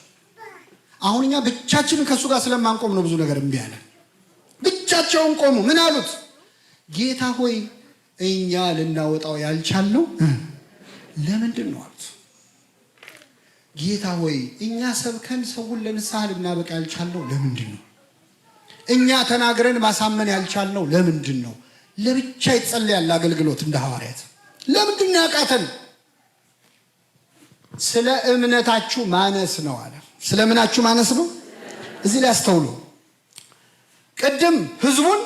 አሁን እኛ ብቻችንን ከእሱ ጋር ስለማንቆም ነው ብዙ ነገር እምቢ አለ። ብቻቸውን ቆሙ። ምን አሉት? ጌታ ሆይ እኛ ልናወጣው ያልቻልነው ለምንድን ነው አሉት። ጌታ ሆይ እኛ ሰብከን ሰውን ለንስሐ ልናበቃ ያልቻልነው ለምንድን ነው? እኛ ተናግረን ማሳመን ያልቻልነው ለምንድን ነው? ለብቻ ይጸልያል አገልግሎት እንደ ሐዋርያት ለምንድን ነው ያቃተን? ስለ እምነታችሁ ማነስ ነው አለ። ስለ ምናችሁ ማነስ ነው? እዚህ ላይ አስተውሉ። ቅድም ህዝቡን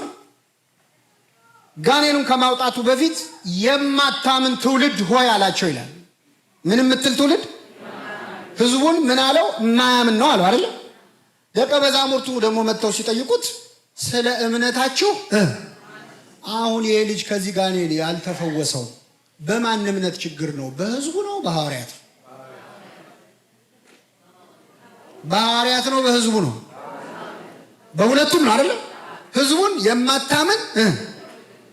ጋኔኑን ከማውጣቱ በፊት የማታምን ትውልድ ሆይ አላቸው ይላል። ምን የምትል ትውልድ? ህዝቡን ምን አለው? የማያምን ነው አለው አይደል? ደቀ መዛሙርቱ ደግሞ መጥተው ሲጠይቁት ስለ እምነታችሁ አሁን ይሄ ልጅ ከዚህ ጋኔን ያልተፈወሰው በማን እምነት ችግር ነው? በህዝቡ ነው? በሐዋርያት? በሐዋርያት ነው? በህዝቡ ነው? በሁለቱም ነው አይደል? ህዝቡን የማታምን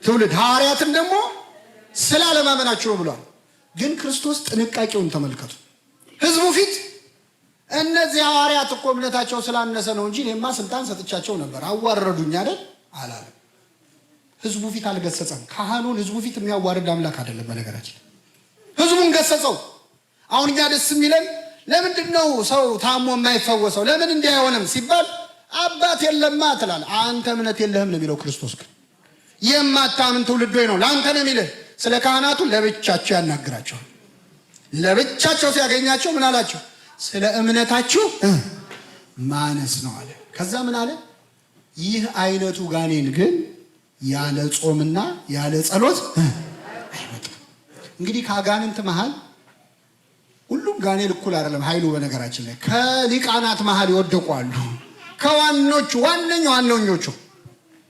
ትውልድ፣ ሐዋርያትን ደግሞ ስላለማመናችሁ ነው ብሏል። ግን ክርስቶስ ጥንቃቄውን ተመልከቱ። ህዝቡ ፊት እነዚህ ሐዋርያት እኮ እምነታቸው ስላነሰ ነው እንጂ እኔማ ስልጣን ሰጥቻቸው ነበር፣ አዋረዱኝ አይደል አላለም። ህዝቡ ፊት አልገሰጸም። ካህኑን ህዝቡ ፊት የሚያዋርድ አምላክ አይደለም። በነገራችን ህዝቡን ገሰጸው። አሁን እኛ ደስ የሚለን ለምንድን ነው ሰው ታሞ የማይፈወሰው? ለምን እንዲህ አይሆንም ሲባል አባት የለማ ትላለህ። አንተ እምነት የለህም ነው የሚለው ክርስቶስ። ግን የማታምን ትውልድ ነው ለአንተ ነው የሚልህ። ስለ ካህናቱ ለብቻቸው ያናግራቸዋል። ለብቻቸው ሲያገኛቸው ምን አላቸው? ስለ እምነታችሁ ማነስ ነው አለ። ከዛ ምን አለ? ይህ አይነቱ ጋኔን ግን ያለ ጾምና ያለ ጸሎት አይወጣም። እንግዲህ ከአጋንንት መሃል ሁሉም ጋኔን እኩል አይደለም ኃይሉ። በነገራችን ላይ ከሊቃናት መሃል ይወደቁ አሉ። ከዋኖቹ ዋነኞቹ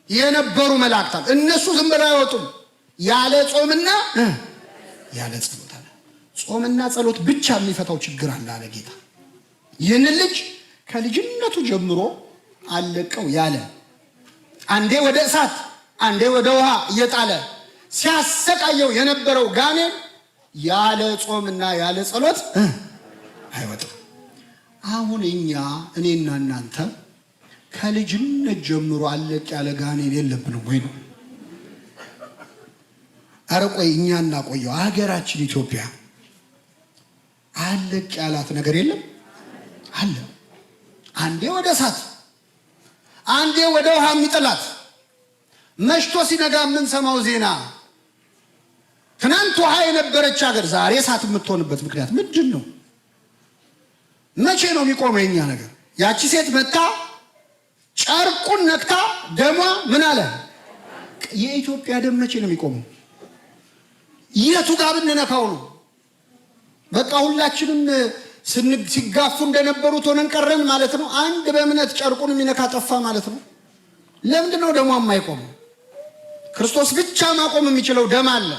የነበሩ መላእክታት እነሱ ዝም ብለው አይወጡም። ያለ ጾምና ያለ ጸሎት አለ። ጾምና ጸሎት ብቻ የሚፈታው ችግር አለ አለ ጌታ። ይህንን ልጅ ከልጅነቱ ጀምሮ አለቀው ያለ አንዴ ወደ እሳት አንዴ ወደ ውሃ እየጣለ ሲያሰቃየው የነበረው ጋኔን ያለ ጾምና ያለ ጸሎት አይወጣም። አሁን እኔና እናንተ ከልጅነት ጀምሮ አለቅ ያለ ጋኔን የለብንም ወይ ነው? ኧረ ቆይ እኛ እናቆየው። ሀገራችን ኢትዮጵያ አለቅ ያላት ነገር የለም አለ። አንዴ ወደ እሳት አንዴ ወደ ውሃ የሚጥላት መሽቶ ሲነጋ የምንሰማው ዜና ትናንት ውሃ የነበረች ሀገር ዛሬ እሳት የምትሆንበት ምክንያት ምንድን ነው? መቼ ነው የሚቆመው የኛ ነገር? ያቺ ሴት መታ ጨርቁን ነክታ ደሟ ምን አለ? የኢትዮጵያ ደም መቼ ነው የሚቆመው? የቱ ጋር ብንነካው ነው? በቃ ሁላችንም ሲጋፉ እንደነበሩት ሆነን ቀረን ማለት ነው። አንድ በእምነት ጨርቁን የሚነካ ጠፋ ማለት ነው። ለምንድን ነው ደሟ የማይቆመው? ክርስቶስ ብቻ ማቆም የሚችለው ደም አለ።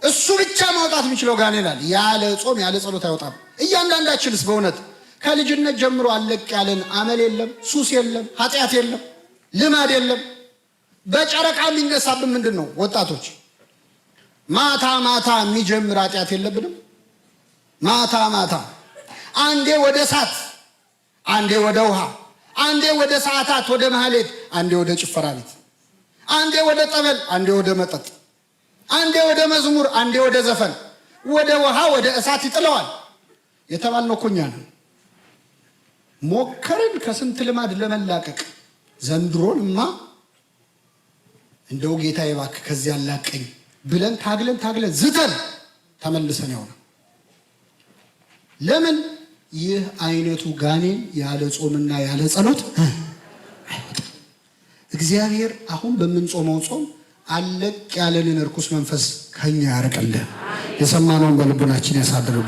እሱ ብቻ ማውጣት የሚችለው ጋኔን አለ። ያለ ጾም ያለ ጸሎት አይወጣም። እያንዳንዳችንስ በእውነት ከልጅነት ጀምሮ አለቅ ያለን አመል የለም፣ ሱስ የለም፣ ኃጢአት የለም፣ ልማድ የለም። በጨረቃ የሚነሳብን ምንድን ነው? ወጣቶች ማታ ማታ የሚጀምር ኃጢአት የለብንም? ማታ ማታ አንዴ ወደ እሳት አንዴ ወደ ውሃ አንዴ ወደ ሰዓታት ወደ ማህሌት አንዴ ወደ ጭፈራ ቤት አንዴ ወደ ጠበል አንዴ ወደ መጠጥ አንዴ ወደ መዝሙር አንዴ ወደ ዘፈን ወደ ውሃ ወደ እሳት ይጥለዋል የተባልነው እኮ እኛ ነን። ሞከርን ከስንት ልማድ ለመላቀቅ። ዘንድሮንማ እንደው ጌታ ይባርክ ከዚህ ያላቀኝ ብለን ታግለን ዝተን ተመልሰን ያው ነው። ለምን ይህ አይነቱ ጋኔን ያለ ጾምና ያለ ጸሎት አይወጣም። እግዚአብሔር አሁን በምንጾመው ጾም አለቅ ያለንን እርኩስ መንፈስ ከኛ ያርቅልን። የሰማነውን በልቡናችን ያሳድርብን።